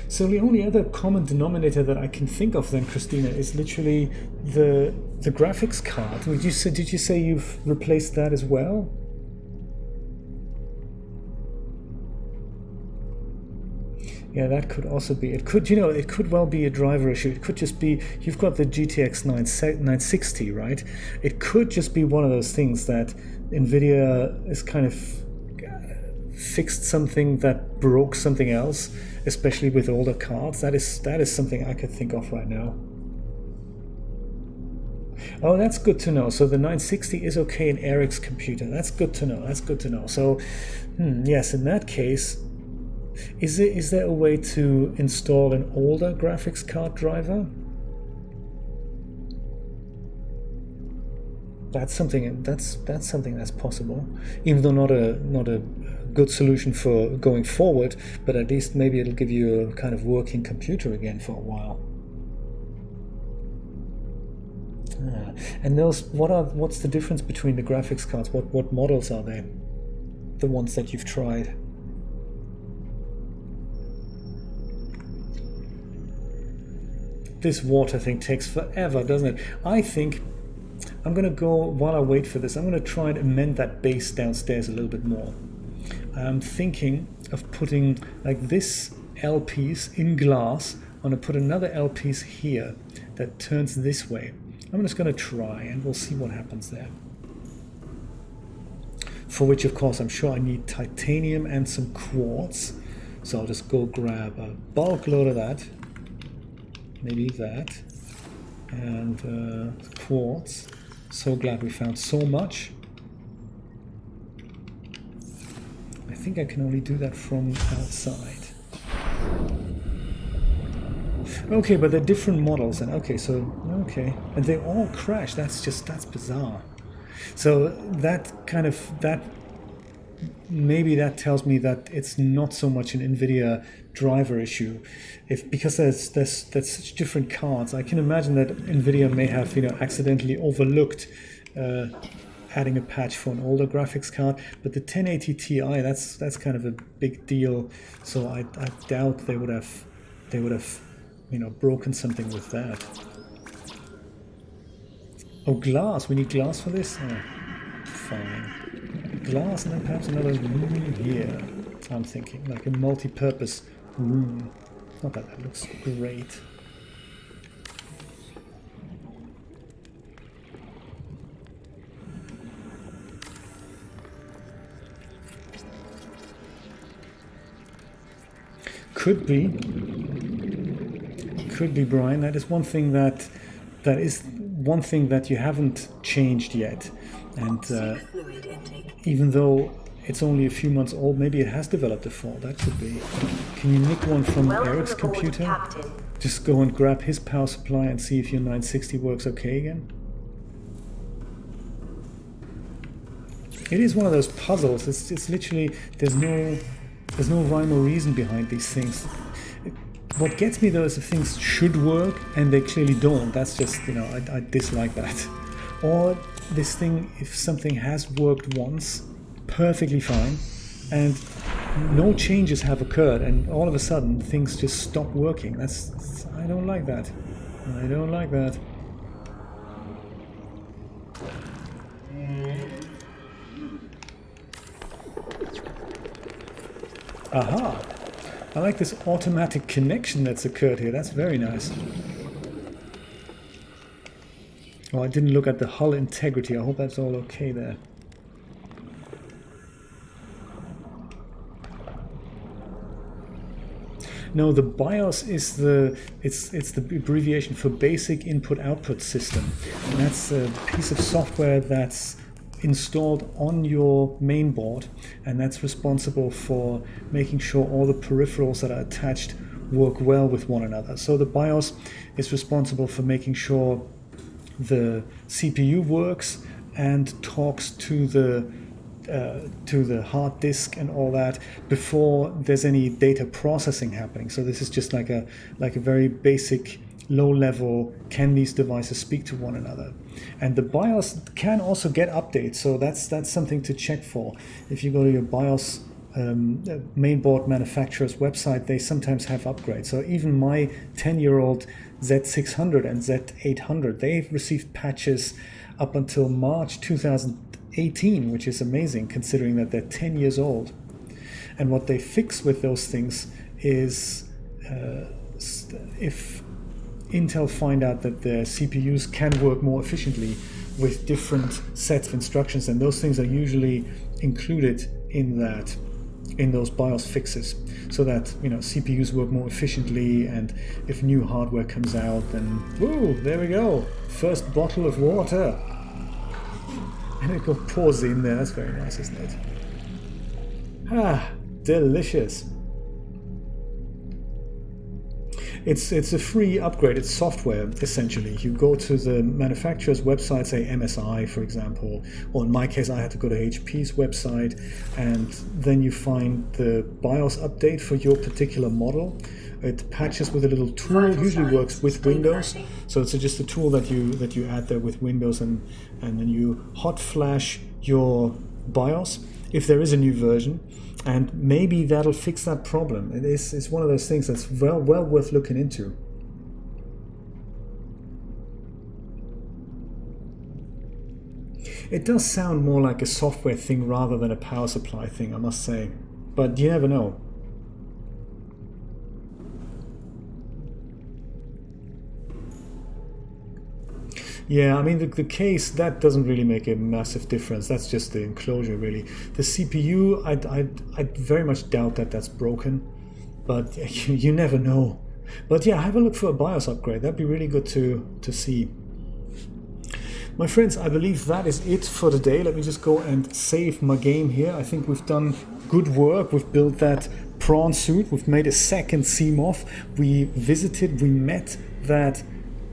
So the only other common denominator that I can think of then, Christina, is literally the graphics card. Did you say you've replaced that as well? Yeah, that could also be. It could, you know, it could well be a driver issue. It could just be, you've got the GTX 960, right? It could just be one of those things that NVIDIA is kind of fixed something that broke something else, especially with older cards. That is something I could think of right now. Oh, that's good to know. So the 960 is okay in Eric's computer. That's good to know. That's good to know. So, yes, in that case, is there a way to install an older graphics card driver? That's something that's possible, even though not a good solution for going forward, but at least maybe it'll give you a kind of working computer again for a while. And those, what's the difference between the graphics cards? What models are they? The ones that you've tried? This water thing takes forever, doesn't it? I think I'm going to go, while I wait for this, I'm going to try and amend that base downstairs a little bit more. I'm thinking of putting like this L piece in glass. I'm going to put another L piece here that turns this way. I'm just going to try and we'll see what happens there. For which, of course, I'm sure I need titanium and some quartz. So I'll just go grab a bulk load of that. Maybe that. And quartz. So glad we found so much. I think I can only do that from outside. Okay, but they're different models, and okay, and they all crash. That's bizarre. So maybe that tells me that it's not so much an NVIDIA driver issue, because there's such different cards. I can imagine that NVIDIA may have accidentally overlooked adding a patch for an older graphics card, but the 1080 Ti, that's kind of a big deal. So I doubt they would have broken something with that. Oh, glass. We need glass for this? Oh, fine. Glass and then perhaps another room here. I'm thinking like a multi-purpose room. Not that looks great. Could be, Brian. That is one thing that you haven't changed yet, and fluid intake even though it's only a few months old, maybe it has developed a fault. That could be. Can you nick one from Eric's computer? Captain. Just go and grab his power supply and see if your 960 works okay again. It is one of those puzzles. It's literally, there's no rhyme or reason behind these things. What gets me though is if things should work and they clearly don't. That's just, you know, I dislike that. Or this thing, if something has worked once perfectly fine and no changes have occurred and all of a sudden things just stop working. I don't like that. I don't like that. Aha! I like this automatic connection that's occurred here. That's very nice. Oh, I didn't look at the hull integrity. I hope that's all okay there. No, the BIOS is it's the abbreviation for Basic Input Output System. And that's a piece of software that's installed on your main board, and that's responsible for making sure all the peripherals that are attached work well with one another. So the BIOS is responsible for making sure the CPU works and talks to the hard disk and all that before there's any data processing happening. So this is just like a very basic low level, can these devices speak to one another? And the BIOS can also get updates, so that's something to check for. If you go to your BIOS mainboard manufacturer's website, they sometimes have upgrades. So even my 10-year-old Z600 and Z800, they've received patches up until March 2018, which is amazing considering that they're 10 years old. And what they fix with those things is if Intel find out that their CPUs can work more efficiently with different sets of instructions, and those things are usually included in those BIOS fixes, so that, you know, CPUs work more efficiently, and if new hardware comes out, then woo, there we go, first bottle of water, and it pours in there. That's very nice, isn't it? Ah, delicious. It's a free upgrade. It's software, essentially. You go to the manufacturer's website, say MSI, for example, or in my case, I had to go to HP's website, and then you find the BIOS update for your particular model. It patches with a little tool. It usually works with Windows, so it's just a tool that you add there with Windows, and then you hot flash your BIOS if there is a new version. And maybe that'll fix that problem. It's one of those things that's well worth looking into. It does sound more like a software thing rather than a power supply thing, I must say. But you never know. Yeah, I mean, the case, that doesn't really make a massive difference. That's just the enclosure, really. The CPU, I very much doubt that that's broken, but you never know. But yeah, have a look for a BIOS upgrade. That'd be really good to see. My friends, I believe that is it for today. Let me just go and save my game here. I think we've done good work. We've built that prawn suit. We've made a second Seamoth. We met that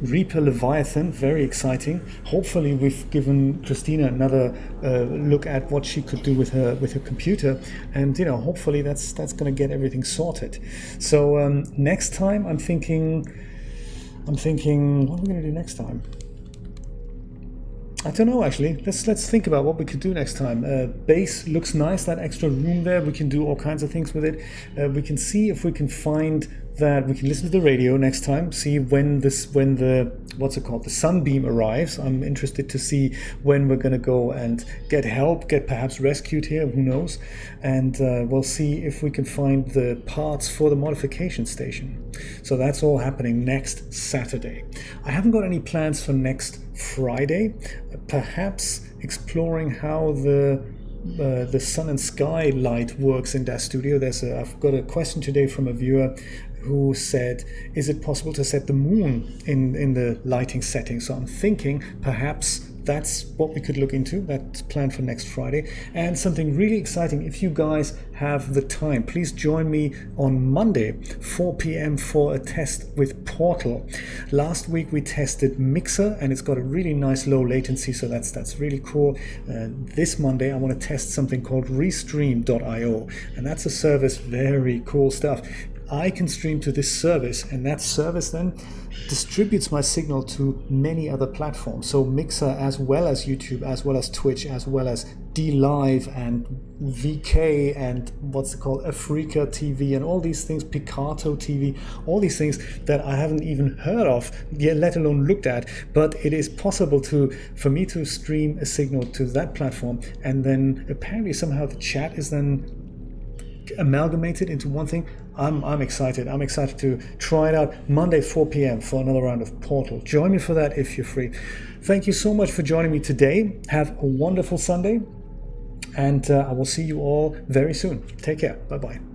Reaper Leviathan, very exciting. Hopefully we've given Christina another look at what she could do with her computer, and you know, hopefully that's going to get everything sorted. So next time I'm thinking what are we going to do next time? I don't know, actually. Let's think about what we could do next time. Base looks nice, that extra room there. We can do all kinds of things with it. We can see if we can find that we can listen to the radio next time, see when the what's it called, the sunbeam arrives. I'm interested to see when we're going to go and get help, get perhaps rescued here, who knows. And we'll see if we can find the parts for the modification station. So that's all happening next Saturday. I haven't got any plans for next Friday. Perhaps exploring how the sun and sky light works in that studio. I've got a question today from a viewer who said, is it possible to set the moon in the lighting setting? So I'm thinking perhaps that's what we could look into. That's planned for next Friday. And something really exciting, if you guys have the time, please join me on Monday, 4 p.m. for a test with Portal. Last week we tested Mixer, and it's got a really nice low latency, so that's really cool. This Monday I want to test something called Restream.io, and that's a service, very cool stuff. I can stream to this service, and that service then distributes my signal to many other platforms. So Mixer, as well as YouTube, as well as Twitch, as well as DLive and VK and what's it called, Africa TV, and all these things, Picato TV, all these things that I haven't even heard of yet, let alone looked at. But it is possible for me to stream a signal to that platform, and then apparently somehow the chat is then amalgamated into one thing. I'm excited. I'm excited to try it out. Monday 4 p.m. for another round of Portal. Join me for that if you're free. Thank you so much for joining me today. Have a wonderful Sunday, and I will see you all very soon. Take care. Bye-bye.